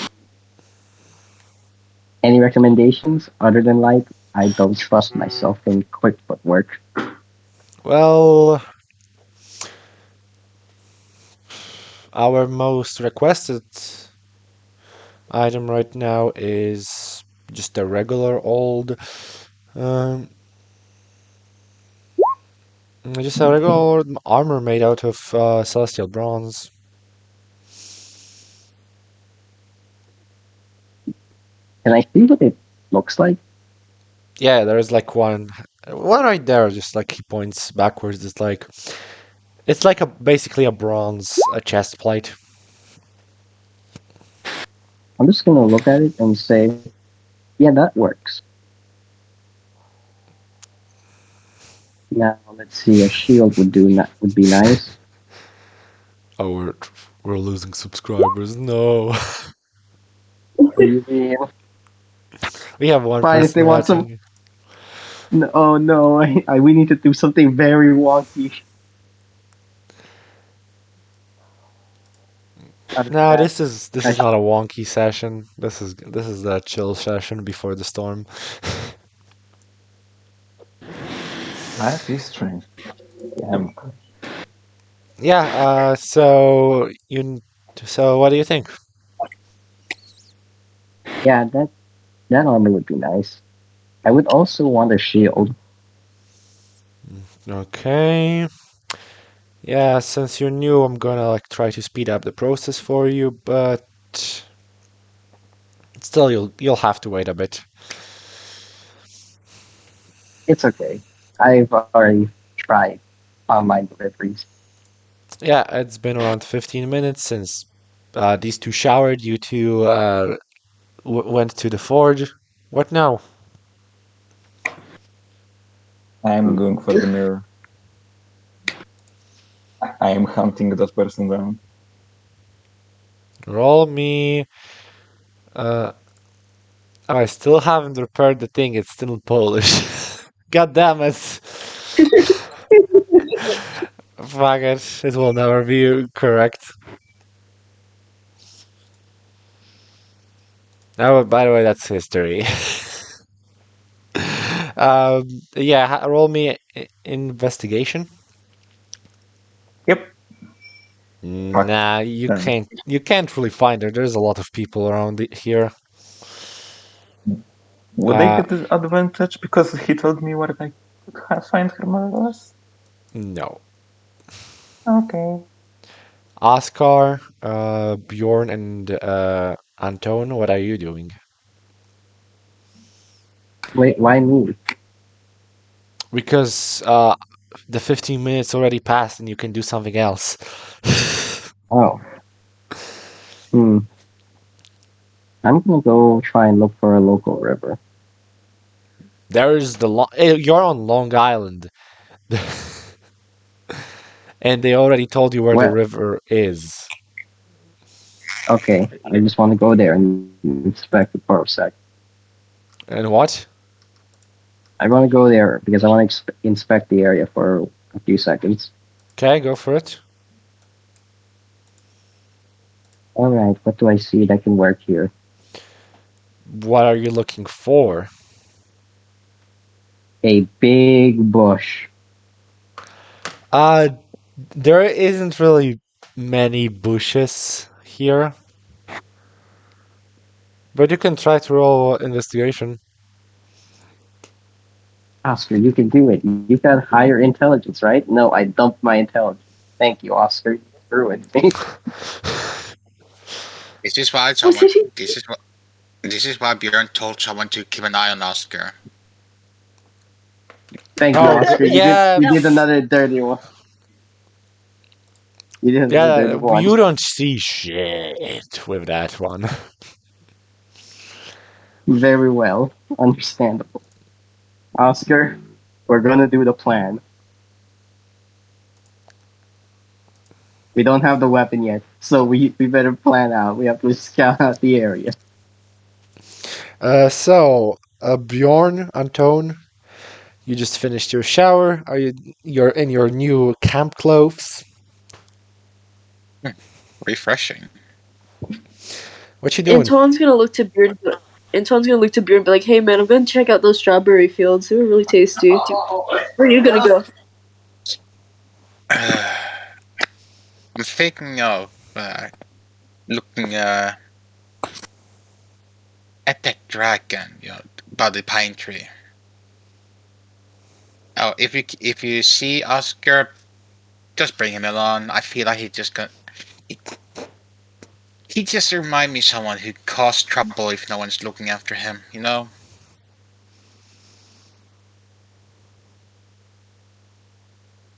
Any recommendations other than like I don't trust myself in quick footwork? Well, our most requested item right now is just a regular old, um, just a regular old armor made out of celestial bronze. Can I see what it looks like? Yeah, there's like one right there. Just like he points backwards. It's like a basically a bronze a chest plate. I'm just gonna look at it and say, yeah, that works. Now let's see. A shield would be nice. Oh, we're losing subscribers. No. What do you mean? We have one Fine, if they person want some. watching. No, oh no, we need to do something very wonky. Other than No, that, this is not a wonky session. This is a chill session before the storm. Life is strange. Yeah, Yeah, so what do you think? yeah, that armor would be nice. I would also want a shield. Okay. Yeah, since you're new, I'm gonna like try to speed up the process for you, but still you'll have to wait a bit. It's okay. I've already tried online deliveries. Yeah, it's been around 15 minutes since these two showered, you two went to the forge. What now? I'm going for the mirror. I am hunting that person down. Roll me. Uh, oh, I still haven't repaired the thing. It's still in Polish. God damn it! Fuck it. It will never be correct. Oh, by the way, that's history. Yeah, roll me investigation. Yep. Fuck. Nah, you Damn it. can't. You can't really find her. There's a lot of people around here. Would I Uh, get the advantage because he told me where I could find her more or less? no. Okay. Oscar, Bjorn, and Anton, what are you doing? Wait, why me? Because the 15 minutes already passed and you can do something else. Oh, hmm. I'm gonna go try and look for a local river. There's you're on Long Island, and they already told you where the Well, river is. okay. I just want to go there and inspect it for a sec. And what? I want to go there because I want to inspect the area for a few seconds. Okay, go for it. All right, what do I see that can work here? What are you looking for? A big bush. Uh, there isn't really many bushes here, but you can try to roll investigation. Oscar, you can do it. You've got higher intelligence, right? No, I dumped my intelligence. Thank you, Oscar. You ruined me. This is why What someone. did he? This is why Bjorn told someone to keep an eye on Oscar. Thank you, Oh, Oscar. yeah, You did another dirty one. You did another dirty yeah, one. you don't see shit with that one. Very well. Understandable. Oscar, we're gonna do the plan. We don't have the weapon yet, so we better plan out. We have to scout out the area. Bjorn, Anton, you just finished your shower. You're in your new camp clothes? Refreshing. What you doing? Anton's gonna look to Beard. Anton's gonna look to Beard and be like, "Hey man, I'm gonna check out those strawberry fields. They were really tasty. Where are you gonna go?" I'm thinking of looking at that dragon, by the pine tree. Oh, if you see Oscar, just bring him along. I feel like he just remind me of someone who cause trouble if no one's looking after him.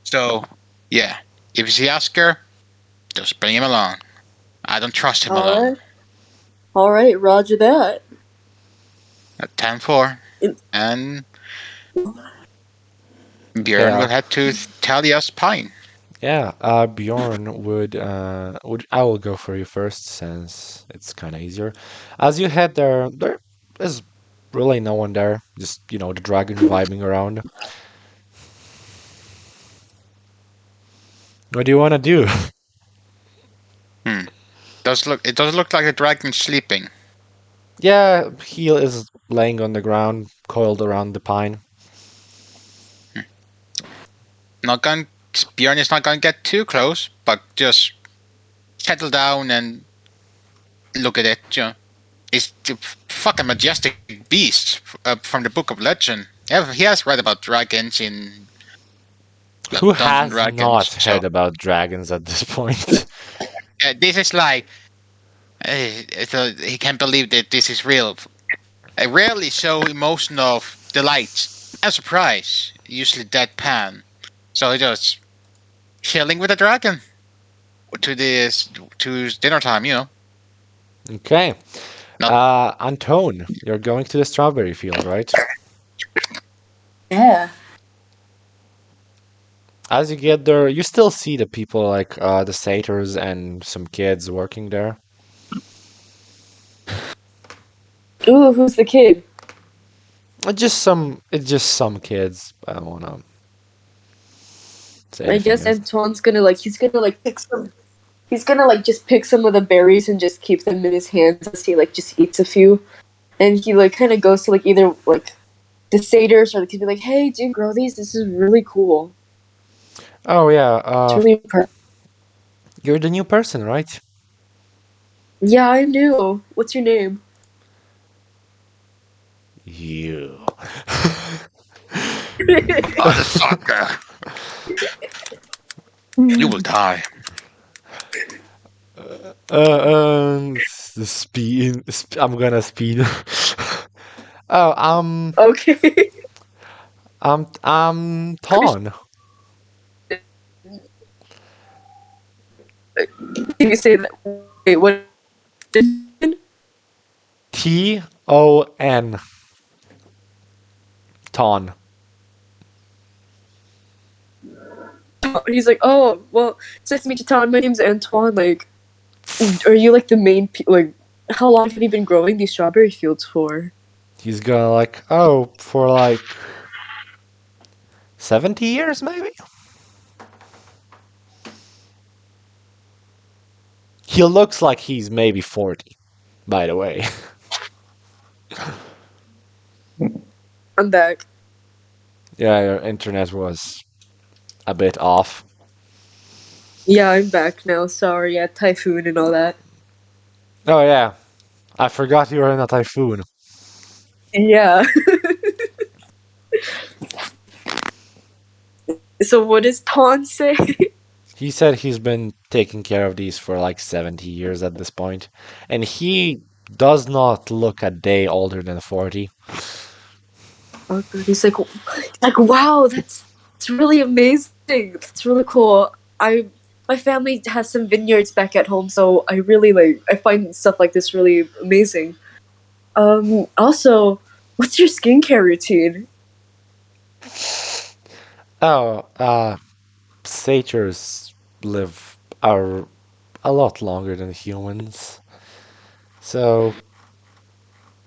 So, yeah, if you see Oscar, just bring him along. I don't trust him alone. All right, Roger that. At 10-4, In- and Björn Yeah, will head to Thalia's Pine. yeah. Bjorn would I will go for you first since it's kind of easier. As you head there, there is really no one there. Just the dragon vibing around. What do you want to do? Hmm. It does look like the dragon's sleeping. Yeah, he is laying on the ground, coiled around the pine. Not going. Björn is not going to get too close, but just settle down and look at it. It's the fucking majestic beast from the Book of Legend. Yeah, he has read about dragons in Who Dungeons and has not Dragons. So heard about dragons at this point? this is like, so he can't believe that this is real. I rarely show emotion of delight and surprise. Usually deadpan. So he just chilling with a dragon to dinner time. Okay. Not Antone, you're going to the strawberry field, right? Yeah. As you get there, you still see the people like the satyrs and some kids working there. Ooh, who's the kid? It's just some kids. I don't wanna say I anything guess else. Antoine's gonna pick some. He's gonna just pick some of the berries and just keep them in his hands as he just eats a few, and he kind of goes to either the satyrs or he'd be like, "Hey, do you grow these? This is really cool. Oh yeah, It's really you're the new person, right? Yeah, I knew. What's your name?" You. motherfucker. You will die. The speed. I'm gonna speed. Oh, Okay. Ton. Can you say that? Wait, what? Ton. Ton. He's like, "Oh, well, it's nice to meet you, Tom. My name's Antoine. Are you the main how long have you been growing these strawberry fields for?" He's gonna oh, for 70 years maybe? He looks like he's maybe 40, by the way. I'm back. Yeah, your internet was a bit off. Yeah, I'm back now. Sorry, yeah, typhoon and all that. Oh yeah, I forgot you were in a typhoon. Yeah. So what does Ton say? He said he's been taking care of these for 70 years at this point, and he does not look a day older than 40. Oh, God, he's wow, that's really amazing. That's really cool. My family has some vineyards back at home, so I really I find stuff like this really amazing. Also, what's your skincare routine? Oh, satyrs live a lot longer than humans, so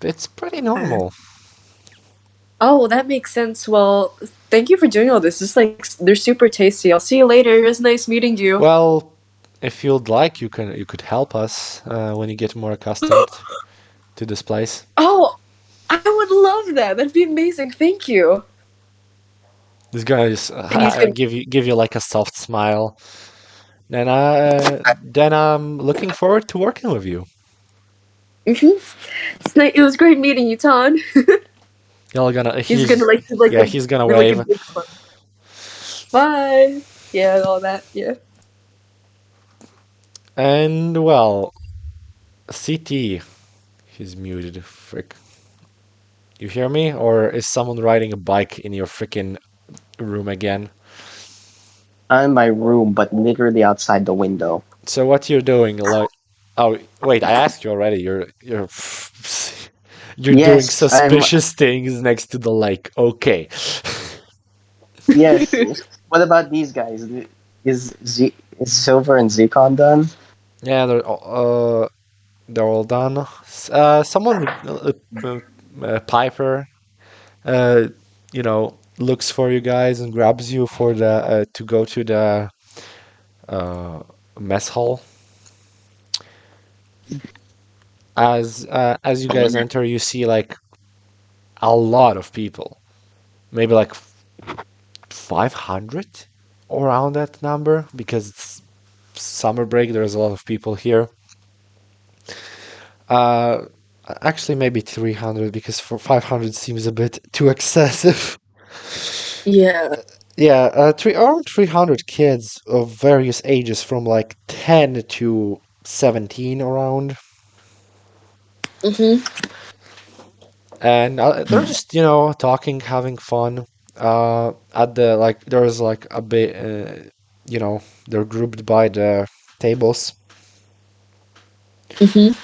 it's pretty normal. Oh, well, that makes sense. Well, thank you for doing all this. It's they're super tasty. I'll see you later. It was nice meeting you. Well, if you'd like, you could help us when you get more accustomed to this place. Oh, I would love that. That'd be amazing. Thank you. This guy just And he's gonna. give you a soft smile. Then I'm looking forward to working with you. It was great meeting you, Ton. Y'all gonna He's gonna do yeah, he's gonna a wave. big smile. Bye. Yeah, all that. Yeah. And well, CT, he's muted. Frick. You hear me? Or is someone riding a bike in your freaking room again? I'm in my room, but literally outside the window. So what you're doing, oh wait, I asked you already. You're doing Yes, I'm. suspicious things next to the lake. Okay. Yes. What about these guys? Is Silver and Zcon done? Yeah, they're all done. Someone with Piper, uh, looks for you guys and grabs you for the to go to the uh, mess hall. As you guys enter, you see like a lot of people, maybe like 500 around that number because it's summer break. There's a lot of people here. Uh, Actually, maybe 300 because for 500 seems a bit too excessive. Yeah. Yeah, around 300 kids of various ages from like 10 to 17 around. Mhm. And they're just, talking, having fun. At the like, there's like a bit, they're grouped by the tables. Mhm.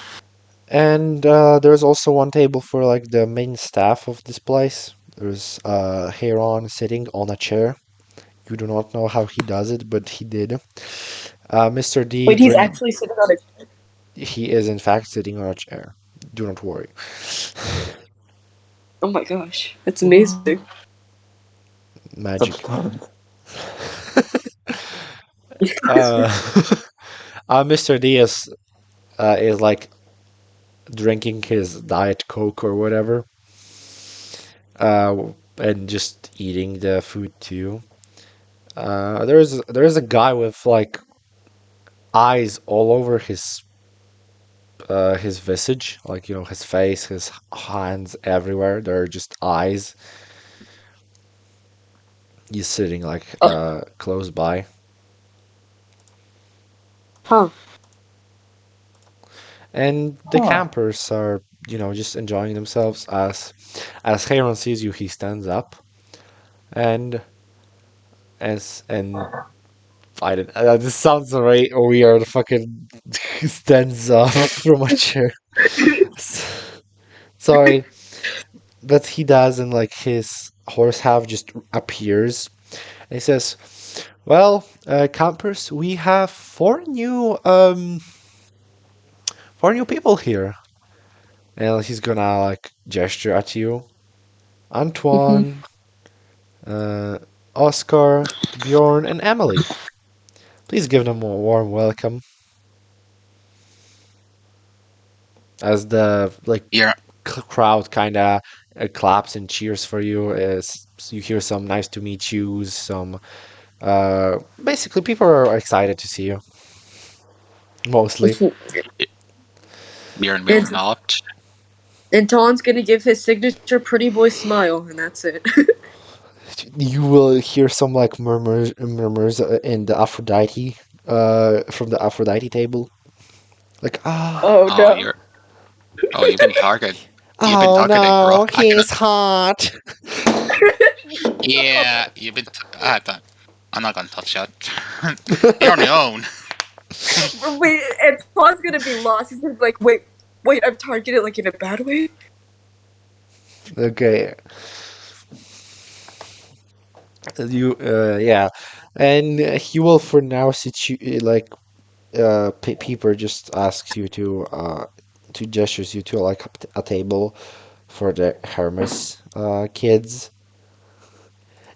And there's also one table for like the main staff of this place. There's Heron sitting on a chair. You do not know how he does it, but he did. Mr. D Wait, he's drink. actually sitting on a. He is in fact sitting on a chair. Do not worry. Oh my gosh, that's What? amazing. It's Magic. absurd. Uh, Mr. D is like drinking his Diet Coke or whatever, and just eating the food too. There's a guy with like eyes all over his visage, like his face, his hands everywhere. There are just eyes. He's sitting like Oh, close by, huh. and the Huh. campers are just enjoying themselves. As Heron sees you, he stands up, and and I don't. This sounds very weird. Fucking stands up from a chair. Sorry, but he does, and like his horse have just appears. And he says, "Well, campers, we have four new people here." And he's gonna like gesture at you, Mhm. Antoine, uh, Oscar, Bjorn, and Emily. Please give them a warm welcome. As the like Yeah, crowd kind of claps and cheers for you, as you hear some nice to meet yous, some basically people are excited to see you mostly. Mhm. Bjorn will And not. Ton's gonna give his signature pretty boy smile, and that's it. You will hear some like murmurs in the Aphrodite from the Aphrodite table, like Oh Oh, no. you're. Oh, you've been targeted. You've been oh targeted, bro. no, I cannot. he's hot. Yeah, you've been. I'm not gonna touch that. You're on your own. Wait, and Ton's gonna be lost. He's gonna be like, wait, I'm targeted like in a bad way. Okay, yeah, and he will for now like Peeper just asks you to gestures you to like a table for the Hermes kids,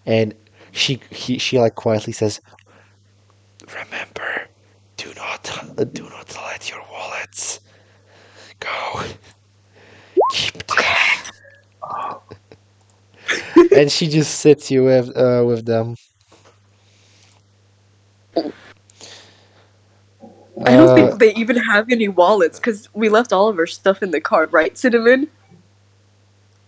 and she like quietly says, "Remember, do not let your wallets go. Keep them." And she just sits you with them. I don't Uh, think they even have any wallets because we left all of our stuff in the car, right, Cinnamon?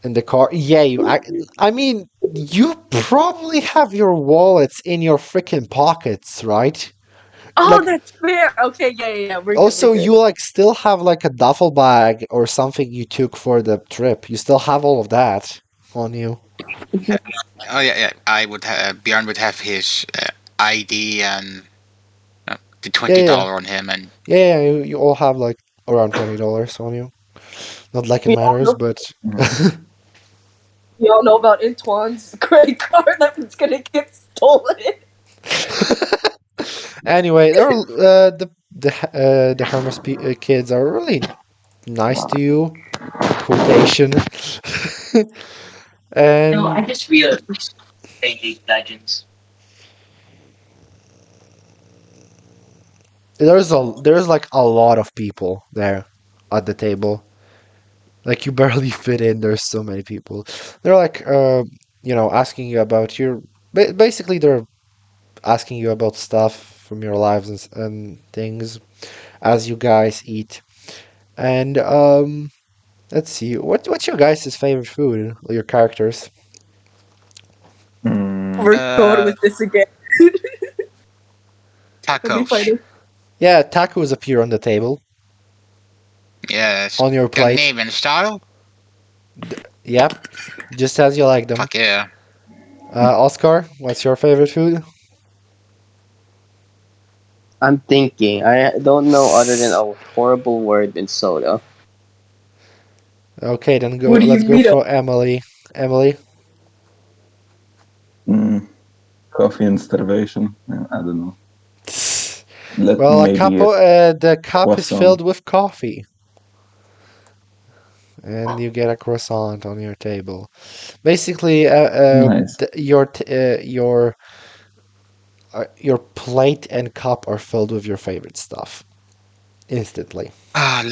in the car. Yeah, I mean, you probably have your wallets in your freaking pockets, right? Oh, Like, that's fair. Okay, yeah. We're good. We're also, good. you like still have like a duffel bag or something you took for the trip. You still have all of that on you. Oh yeah. I would. Bjorn would have his ID and the Yeah, twenty yeah, yeah. dollar on him, and You all have like around $20 on you. Not like it Yeah, matters, no, but Mm. We all know about Antoine's credit card that was gonna get stolen. Anyway, they're the Hermes kids are really nice to you. Quotation. No, I And just realized playing League of Legends. there's like a lot of people there at the table. Like you barely fit in. There's so many people. They're like asking you about your basically they're asking you about stuff from your lives and things as you guys eat. And let's see. What's your guys' favorite food? Your characters? Mm, We're going Uh, with this again. Let me find tacos. it. Yeah, tacos appear on the table, Yes. on your Got a plate. name and style? Yep, just as you like them. Fuck yeah. Oscar, what's your favorite food? I'm thinking. I don't know other than a horrible word in soda. Okay, then go. What do you Let's go mean? for Emily. Emily. mm, coffee and starvation. I don't know. Let Well, maybe a the cup is croissant. filled with coffee, and you get a croissant on your table. Basically, Nice. your plate and cup are filled with your favorite stuff instantly. Ah,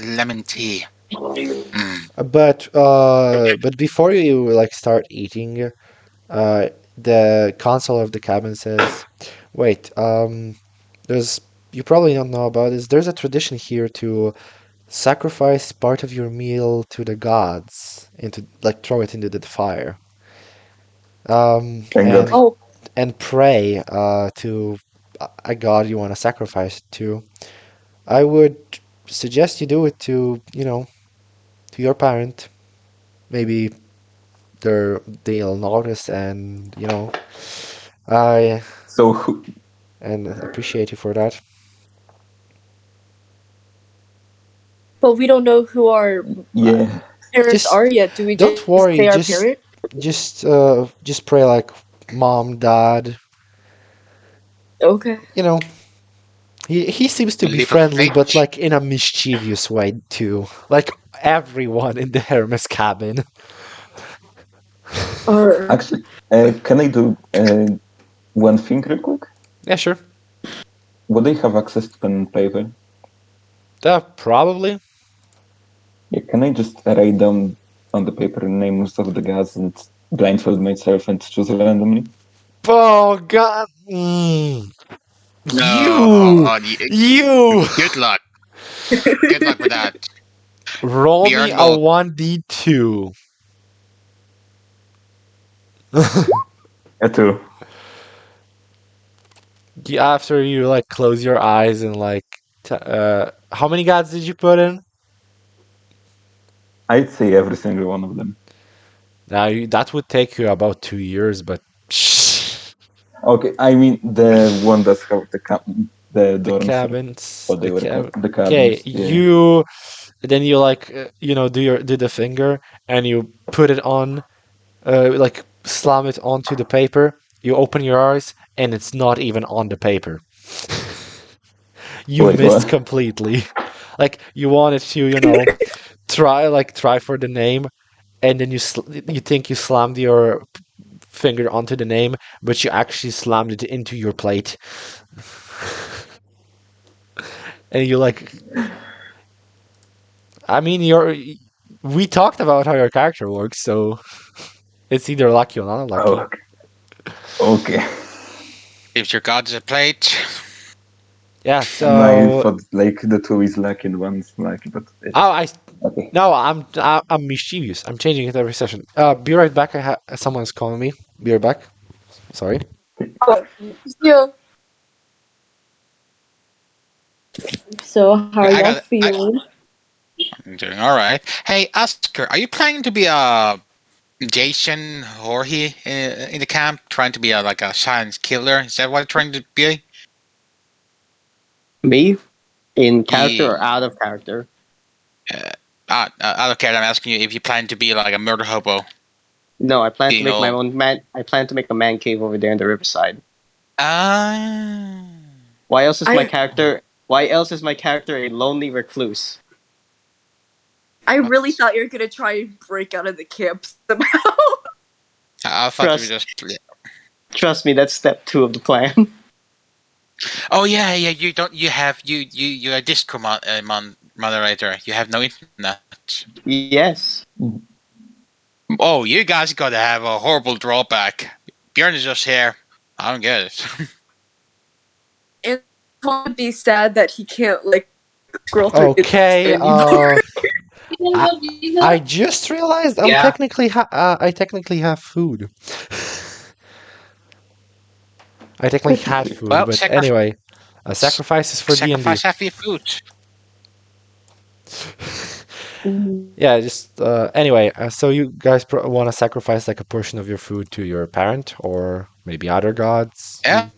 lemon tea. Mm. But before you like start eating, the console of the cabin says, "Wait, there's you probably don't know about this. There's a tradition here to sacrifice part of your meal to the gods, into like throw it into the fire, Thank God. and Oh, pray to a god you want to sacrifice it to. I would suggest you do it to to your parent. Maybe they'll notice, and I So, and appreciate you for that. but we don't know who our yeah. parents Just are yet. Do we don't just say worry. our parent? Just pray like mom, dad. Okay. You know, he seems to be Leap of friendly, but faith. like in a mischievous way too. Like everyone in the Hermes cabin. Or Actually, can I do one thing real quick? Yeah, sure. Would they have access to pen and paper? Probably. Yeah, can I just write down on the paper names of the guys and blindfold myself and choose randomly? Oh God. No, You, you. good luck. Good luck with that. Roll We me aren't a going. 1d2. A two. After you like close your eyes and like, how many gods did you put in? I'd say every single one of them. Now that would take you about 2 years, but Okay, I mean the one that's have the the dorms or cabins, what they were called, the okay, cabins. Yeah. you then you like do the finger and you put it on, like slam it onto the paper. You open your eyes and it's not even on the paper. You Wait, missed what? completely. Like you wanted to, try for the name, and then you think you slammed your finger onto the name, but you actually slammed it into your plate, and you like. I mean, we talked about how your character works, so it's either lucky or not Oh, lucky. okay. Okay. If your god's a plate. Yeah. And I So, thought like the two is lucky and one's lucky, but oh, it's I okay. no, I'm mischievous. I'm changing it every session. Be right back. Someone's calling me. Be right back. Sorry. oh, yeah. So how are I y'all got. feeling? I'm doing all right. Hey, Oscar, are you planning to be a Jason Jorge in the camp, trying to be like a science killer? Is that what you're trying to be? Me? In character or Yeah. out of character? I don't care. I'm asking you if you plan to be like a murder hobo. No, I plan to Being make my all. own man. I plan to make a man cave over there in the riverside. Ah. Why else is my I character? Why else is my character a lonely recluse? I really thought you were gonna try and break out of the camp somehow. I thought we Trust, just. trust me, that's step 2 of the plan. Oh yeah, yeah. You don't. You have you're a Discord moderator. You have no internet. Yes. Oh, you guys gotta have a horrible drawback. Bjorn is just here. I don't get it. And would be sad that he can't like scroll through his Okay, anymore. I, I just realized Yeah. I technically have food. I technically had food, Well, but anyway, a sacrifice is for D&D. sacrifice half your food. Yeah, just anyway. So you guys want to sacrifice like a portion of your food to your parent or maybe other gods. Yeah.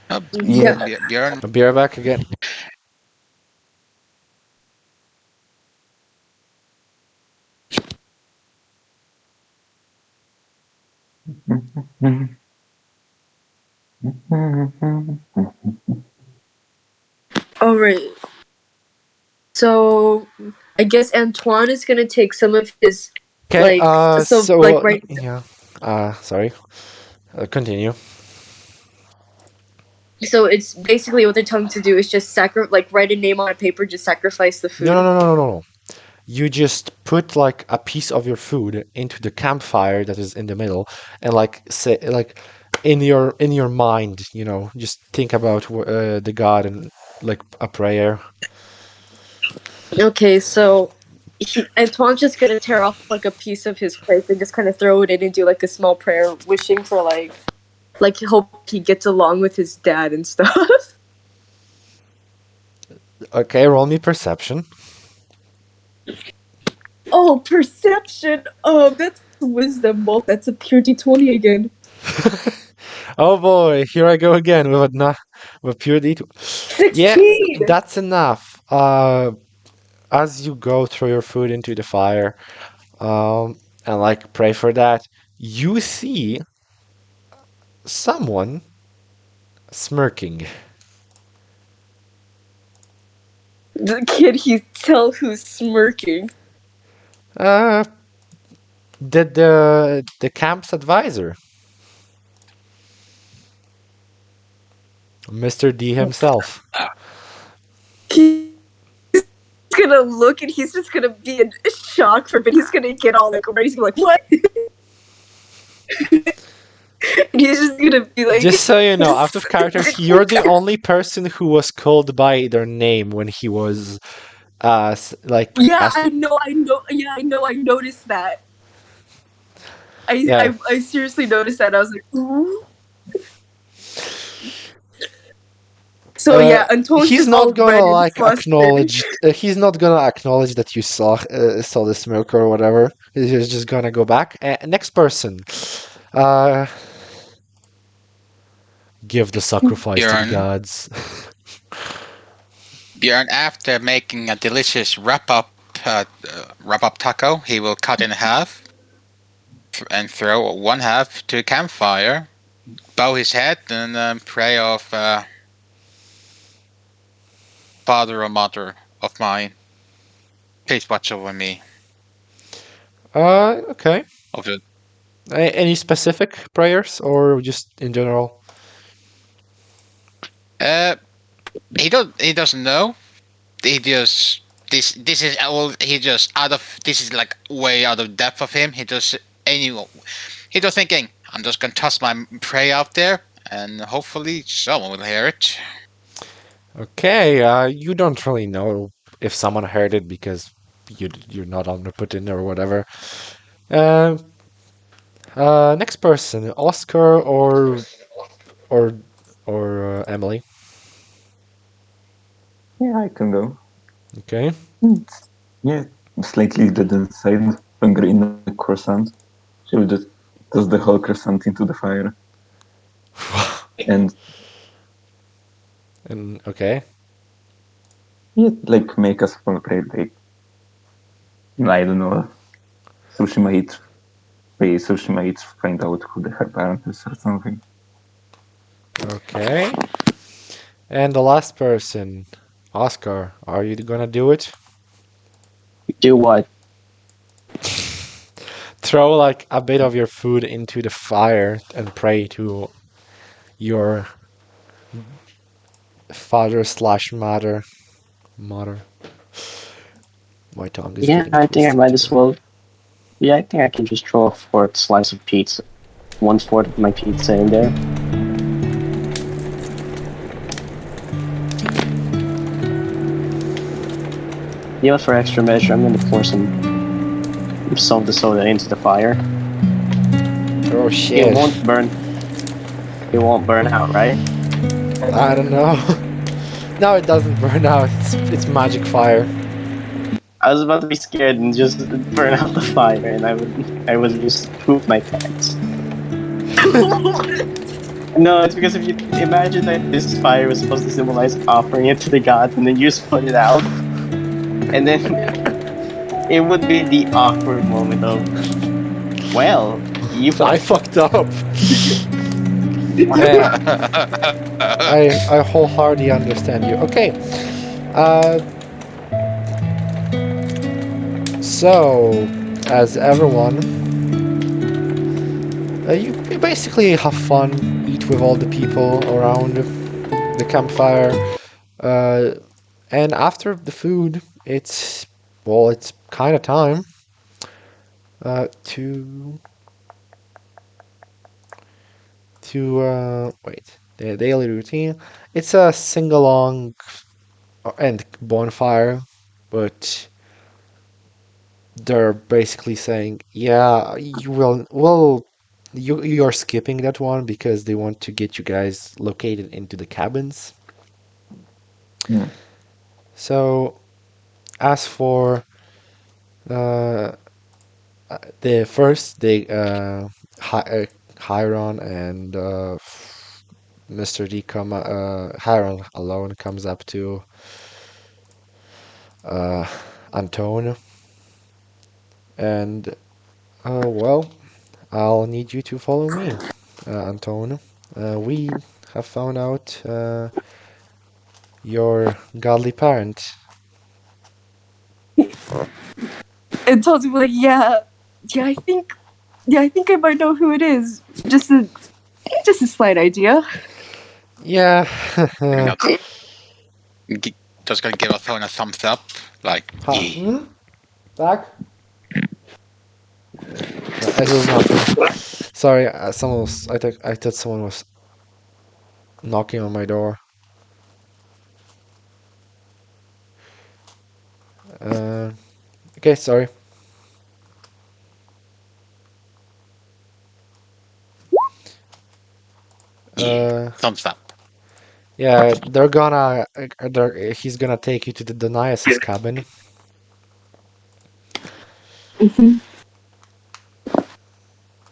Oh, Yeah. Bjorn. I'll be right back again. All right. So I guess Antoine is gonna take some of his Okay. like so like right. Yeah. Sorry. Continue. So it's basically what they're telling to do is just like write a name on a paper, just sacrifice the No, food. no, no, no, no, no. You just put like a piece of your food into the campfire that is in the middle, and like say like in your mind, just think about the god and like a prayer. Okay, so Antoine's just gonna tear off like a piece of his plate and just kind of throw it in and do like a small prayer, wishing for like hope he gets along with his dad and stuff. Okay, roll me perception. Oh, perception. Oh, that's wisdom. Well, that's a pure D20 again. Oh boy, here I go again with pure D2. Yeah, 16. that's enough. As you go throw your food into the fire, and like pray for that, you see someone smirking. The kid, he tell who's smirking. Uh, the camp's advisor, Mr. D himself. He's gonna look and he's just gonna be in shock for a bit. He's gonna get all like ready. He's gonna be like, what? And he's just gonna be like, Just so you know, out of characters, you're the only person who was called by their name when he was like yeah, I know, yeah, I noticed that. yeah. I seriously noticed that. I was like, ooh. So yeah, Antoine's He's just not all gonna red and like flustered. acknowledge. He's not gonna acknowledge that you saw the smoke or whatever. He's just gonna go back. Next person, uh, give the sacrifice to the Bjorn. gods. Bjorn, after making a delicious wrap up taco, he will cut in half and throw one half to a campfire, bow his head, and pray of father or mother of mine. Please watch over me. Okay. Of the, Any specific prayers or just in general? uh, he doesn't know. He just this is all he just out of this is like way out of depth of him. He just thinking, I'm just gonna toss my prey out there and hopefully someone will hear it. Okay. You don't really know if someone heard it because you're not on the put in or whatever. Um. Next person, Oscar or Emily. Yeah, I can go. Okay. Yeah, slightly dead inside, hungry in a croissant. She will just toss the whole croissant into the fire. And And okay. yeah, like make a small prayer, like I don't know. So she might find out who her parent is or something. Okay. And the last person, Oscar, are you gonna do it? Do what? Throw like a bit of your food into the fire and pray to your father slash mother. Mother. My tongue is Yeah, getting I think I twisted might as today. well. Yeah, I think I can just throw a fourth slice of pizza, 1/4 of my pizza in there. You know, for extra measure, I'm gonna pour some of the soda into the fire. Oh It shit. won't burn. It won't burn out, right? I don't know. No, it doesn't burn out. It's magic fire. I was about to be scared and just burn out the fire, and I would just poop my pants. No, it's because if you imagine that this fire was supposed to symbolize offering it to the gods, and then you just put it out, and then it would be the awkward moment of, well, you. I fucked up. Eh, I wholeheartedly understand you. Okay. Uh, so as everyone, you basically have fun, eat with all the people around the campfire, uh, and after the food, it's kind of time to wait, the daily routine. It's a sing along and bonfire, but they're basically saying, yeah, you're skipping that one because they want to get you guys located into the cabins. Hmm. So as for uh, the first, Hiron and Mr. D come. Hiron alone comes up to uh, Antone, and well, I'll need you to follow me, Antone. We have found out your godly parent. And Todd's like, yeah, I think I might know who it is. Just a slight idea. Yeah. Just gonna give a phone a thumbs up, like, yeah. Back? No, it was nothing. Sorry, I thought someone was knocking on my door. Uh, okay, sorry. Yeah, Uh, thumbs up. yeah, he's gonna take you to the Denias's cabin.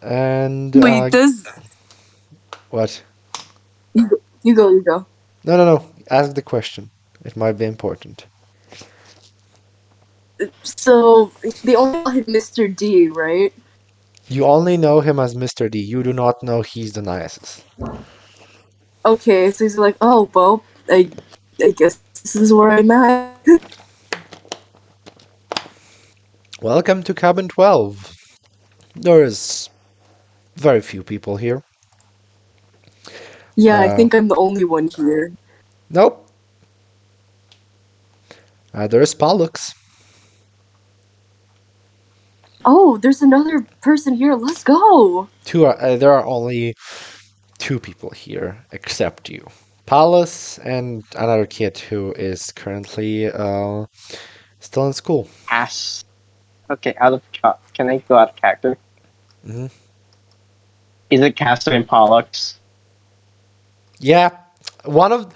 And, Wait, does what? you go. No, no, no. Ask the question. It might be important. So they only call him Mr. D, right? You only know him as Mr. D. You do not know he's Denias's. Okay, so he's like, oh well, I guess this is where I'm at. Welcome to cabin 12. There is very few people here. Yeah, I Uh, think I'm the only one here. nope. There is Pollux. Oh, there's another person here. Let's go. There are only two people here, except you. Pallas and another kid who is currently still in school. Ass. Okay, can I go out of character? Hmm. Is it Castor and Pollux? Yeah, one of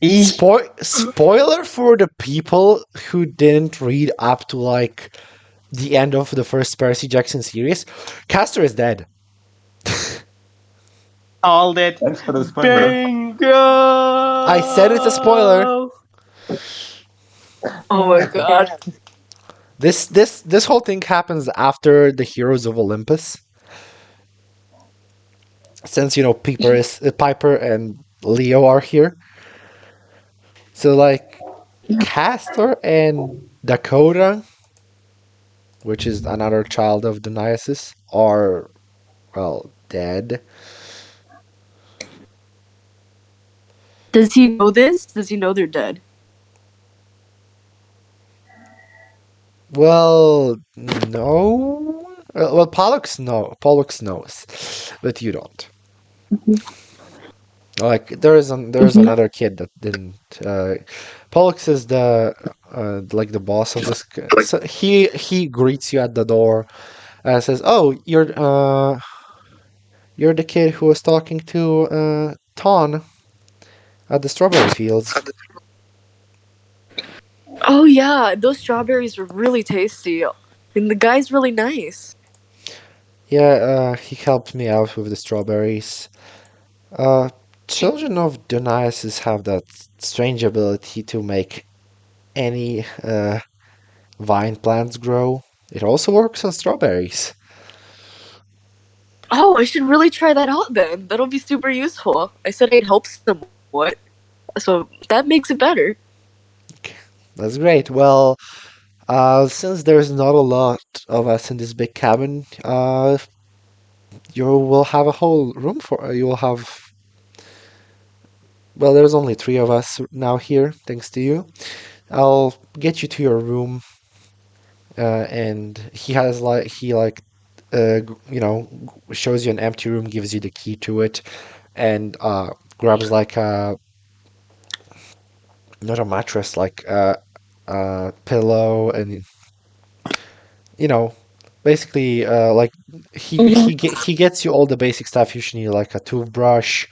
Eesh. spoiler for the people who didn't read up to like the end of the first Percy Jackson series. Castor is dead. Called it. Thanks for the spoiler. I said it's a spoiler. Bingo! Oh my god. This whole thing happens after the Heroes of Olympus. Since Piper and Leo are here. So like Castor and Dakota, which is another child of Dionysus, are well dead. Does he know this? Does he know they're dead? Well, no. Well, Pollux knows, but you don't. Like there's Mm-hmm. another kid that didn't. Pollux is the like the boss of this. So he greets you at the door and says, "Oh, you're the kid who was talking to Ton at the strawberry fields." Oh yeah, those strawberries were really tasty, and the guy's really nice. Yeah, he helped me out with the strawberries. Uh, Children of Dionysus have that strange ability to make any vine plants grow. It also works on strawberries. Oh, I should really try that out then. That'll be super useful. I said I'd help somewhat, so that makes it better. That's great. Well, since there's not a lot of us in this big cabin, you will have a whole room for. You will have. Well, there's only three of us now here, thanks to you. I'll get you to your room, and shows you an empty room, gives you the key to it, and grabs like a not a mattress, like a pillow, and you know, basically like he gets you all the basic stuff you should need, like a toothbrush,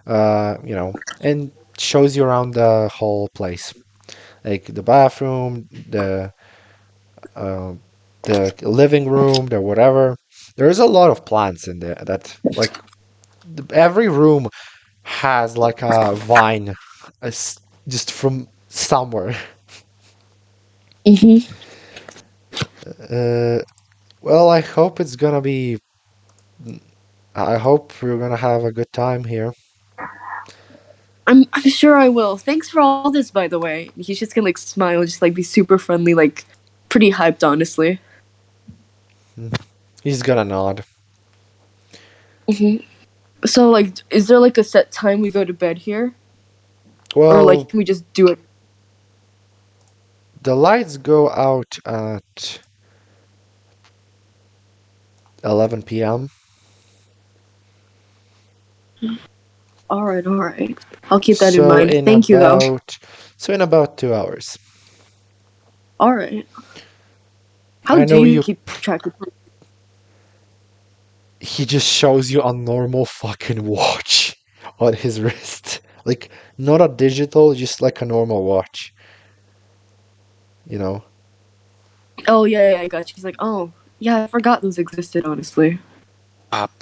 and shows you around the whole place, like the bathroom, uh, the living room, the whatever. There's a lot of plants in there that like every room has like a vine, just from somewhere. Mm-hmm. Uh, well, I hope it's gonna be. I hope we're gonna have a good time here. I'm sure I will. Thanks for all this, by the way. He's just gonna like smile, just like be super friendly, like pretty hyped, honestly. Hmm. He's gonna nod. Mm-hmm. So like, is there like a set time we go to bed here, or like Well, can we just do it? the lights go out at 11 p.m. All right. I'll keep that in So mind. in Thank you, though. about so in about 2 hours. All right. How I do know you you. keep track of time? He just shows you a normal fucking watch on his wrist, like not a digital, just like a normal watch. You know. Oh yeah, I got you. He's like, oh yeah, I forgot those existed. Honestly.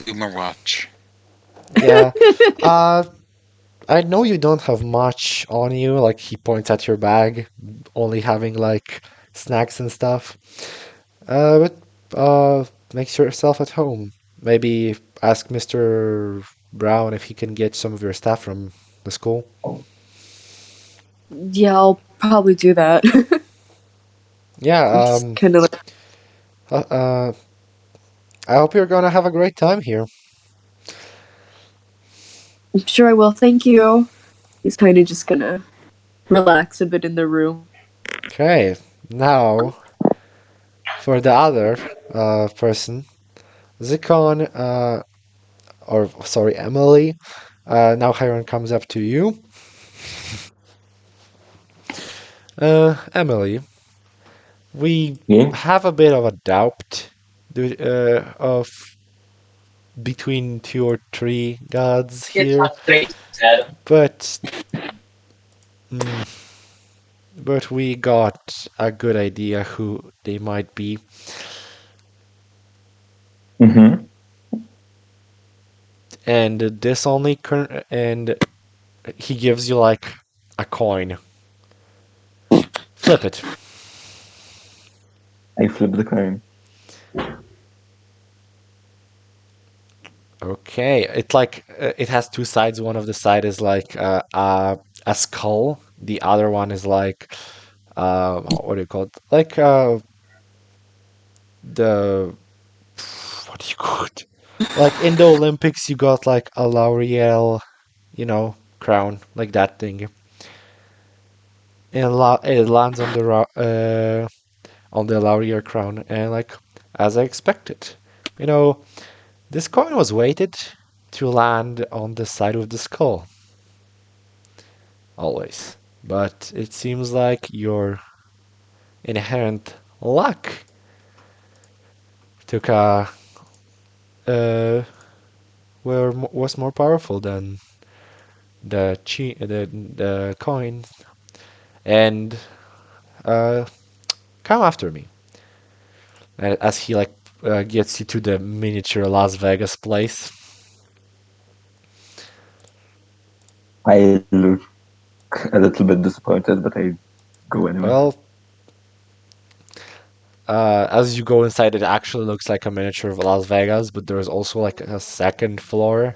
Boomer watch. Yeah. Uh, I know you don't have much on you. Like he points at your bag, only having like snacks and stuff. But make yourself at home. Maybe ask Mr. Brown if he can get some of your stuff from the school. Yeah, I'll probably do that. Yeah. I'm just kind of like, Uh, uh, I hope you're gonna have a great time here. I'm sure I will. Thank you. He's kind of just gonna relax a bit in the room. Okay. Now for the other person, Zikon, or sorry, Emily. Now Hiron comes up to you. Emily, we Yeah. have a bit of a doubt of between two or three gods It's here, not straight, Adam. but mm, but we got a good idea who they might be, Mm-hmm. and and he gives you like a coin. Flip it. I flip the coin. Okay, it has two sides. One of the side is like a skull. The other one is like what do you call it? Like the what do you call it? Like in the Olympics, you got like a L'Oreal, crown, like that thing. And it lands on on the L'Oreal crown, and like as I expected, you know, this coin was weighted to land on the side of the skull, always. But it seems like your inherent luck took a uh, was more powerful than the coin, and uh, come after me. As he like gets you to the miniature Las Vegas place. I look a little bit disappointed, but I go anyway. Well, as you go inside, it actually looks like a miniature of Las Vegas, but there's also like a second floor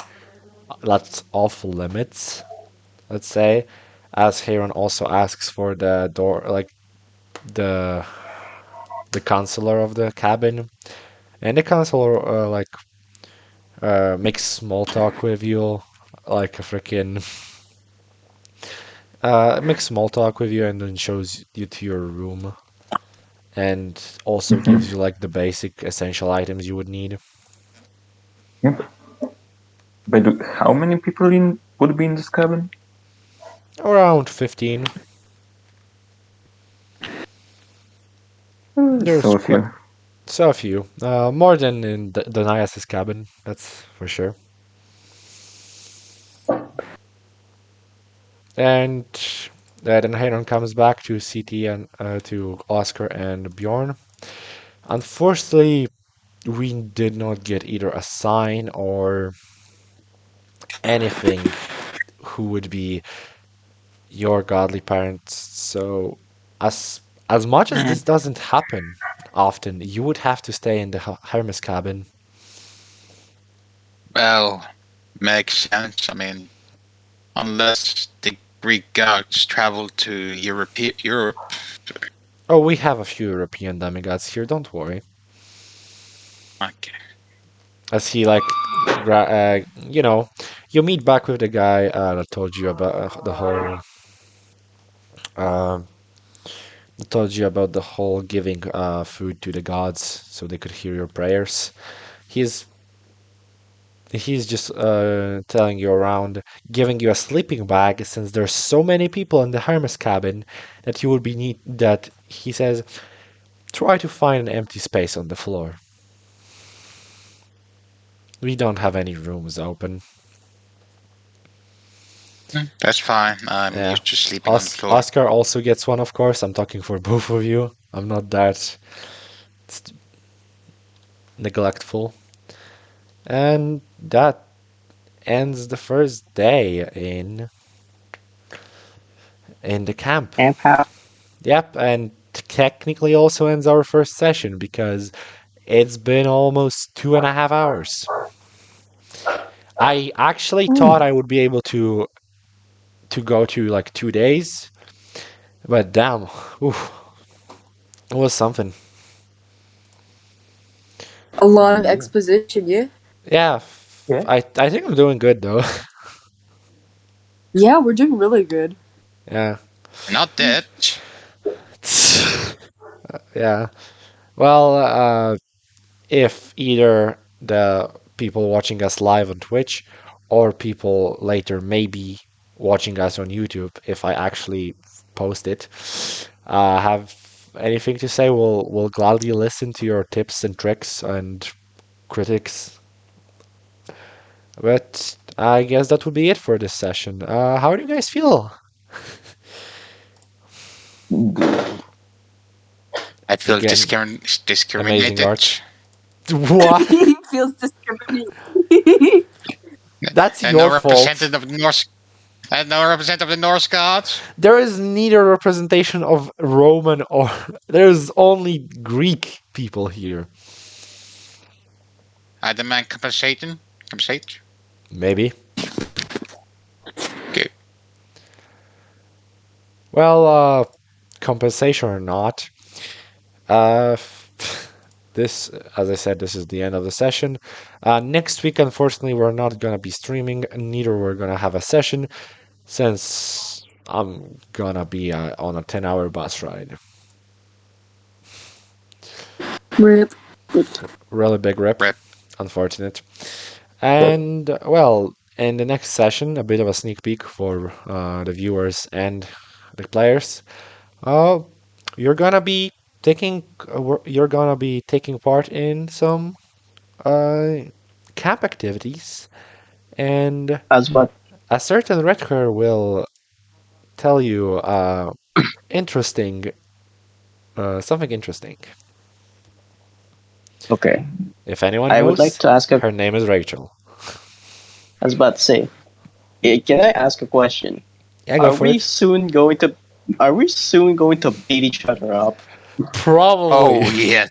that's off limits, let's say, as Heron also asks for the door, like the the counselor of the cabin, and the counselor makes small talk with you, like a freaking makes small talk with you, and then shows you to your room, and also gives Mhm. you like the basic essential items you would need. Yep. How many people in would be in this cabin? Around 15. So There's a quite few. so few, more than in the Nias's cabin, that's for sure. And then Hayron comes back to CT and to Oscar and Bjorn. Unfortunately, we did not get either a sign or anything who would be your godly parents. So, as much as Mhm. this doesn't happen often, you would have to stay in the Hermes cabin. Well, makes sense. I mean, unless the Greek gods travel to Europe. Oh, we have a few European demigods here. Don't worry. Okay. As he like, you know, you meet back with the guy that told you about uh, the whole giving food to the gods so they could hear your prayers. He's he's just telling you around, giving you a sleeping bag since there's so many people in the Hermes cabin that you would be need that he says try to find an empty space on the floor. We don't have any rooms open. That's fine. I'm Yeah. used to sleeping on the floor. Oscar also gets one, of course. I'm talking for both of you. I'm not that neglectful. And that ends the first day in the camp. Camp house. Yep, and technically also ends our first session because it's been almost 2.5 hours. I actually thought I would be able to go to like 2 days, but damn, oof, it was something. A lot of Yeah. exposition, yeah? Yeah, Yeah. I think I'm doing good though. Yeah, we're doing really good. Yeah. Not dead. Yeah. Well, if either the people watching us live on Twitch or people later maybe watching us on YouTube, if I actually post it, have anything to say, we'll gladly listen to your tips and tricks and critics. But I guess that would be it for this session. How do you guys feel? Good. I feel Again, amazing discriminated. art. What? He feels discriminated. That's And no your fault. representative of North. And no representative of the Norse gods? There is neither representation of Roman or there's only Greek people here. I demand compensation. Compensate? Maybe. Okay. Well, compensation or not. Uh, this, as I said, this is the end of the session. Next week, unfortunately, we're not gonna be streaming. Neither we're gonna have a session since I'm gonna be on a 10-hour bus ride. Rip. Really big rip. Rip. Unfortunate. And well, in the next session, a bit of a sneak peek for the viewers and the players. Uh, you're gonna be taking part in some uh, camp activities, and As what? a certain Redker will tell you interesting something interesting. Okay. If anyone I would like knows, to ask a. her name is Rachel. I was about to say. Can I ask a question? Yeah, go Are for we it. soon going to? Are we soon going to beat each other up? Probably. Oh, yeah.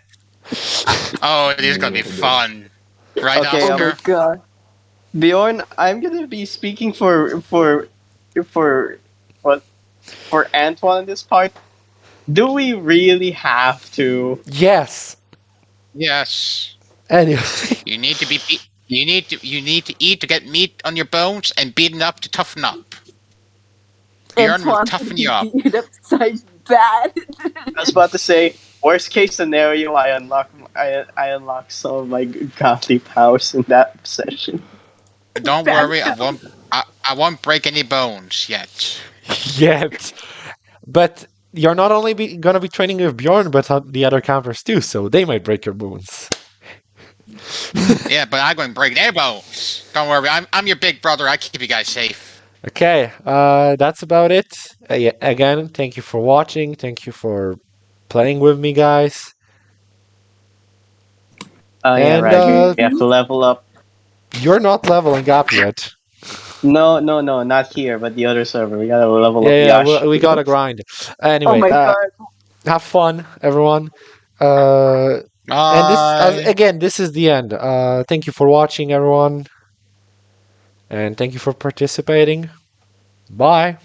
Oh, this is gonna be Yeah, fun. Right, Okay. Oh my Oscar? god. Bjorn, I'm gonna be speaking for what for Antoine in this part. Do we really have to? Yes. Yes. Anyway, You need to be you need to eat to get meat on your bones and beaten up to toughen up. Bjorn will Antoine's gonna toughen you be up. beaten upside bad. I was about to say, worst case scenario, I unlock some of my godly powers in that session. Don't Bad worry, joke. I won't break any bones yet. yet. But you're not only gonna be training with Bjorn, but the other campers too, so they might break your bones. Yeah, but I'm going to break their bones. Don't worry, I'm your big brother. I keep you guys safe. Okay, that's about it. Yeah, again, thank you for watching. Thank you for playing with me, guys. Oh yeah, And right. We have to level up. you're not leveling up yet. No, no, no, not here, but the other server. We gotta level Yeah, up yeah, Yash. we gotta grind. Oh Anyway, my god. have fun, everyone. Uh, and this, Bye. again, this is the end. Thank you for watching, everyone, and thank you for participating. Bye.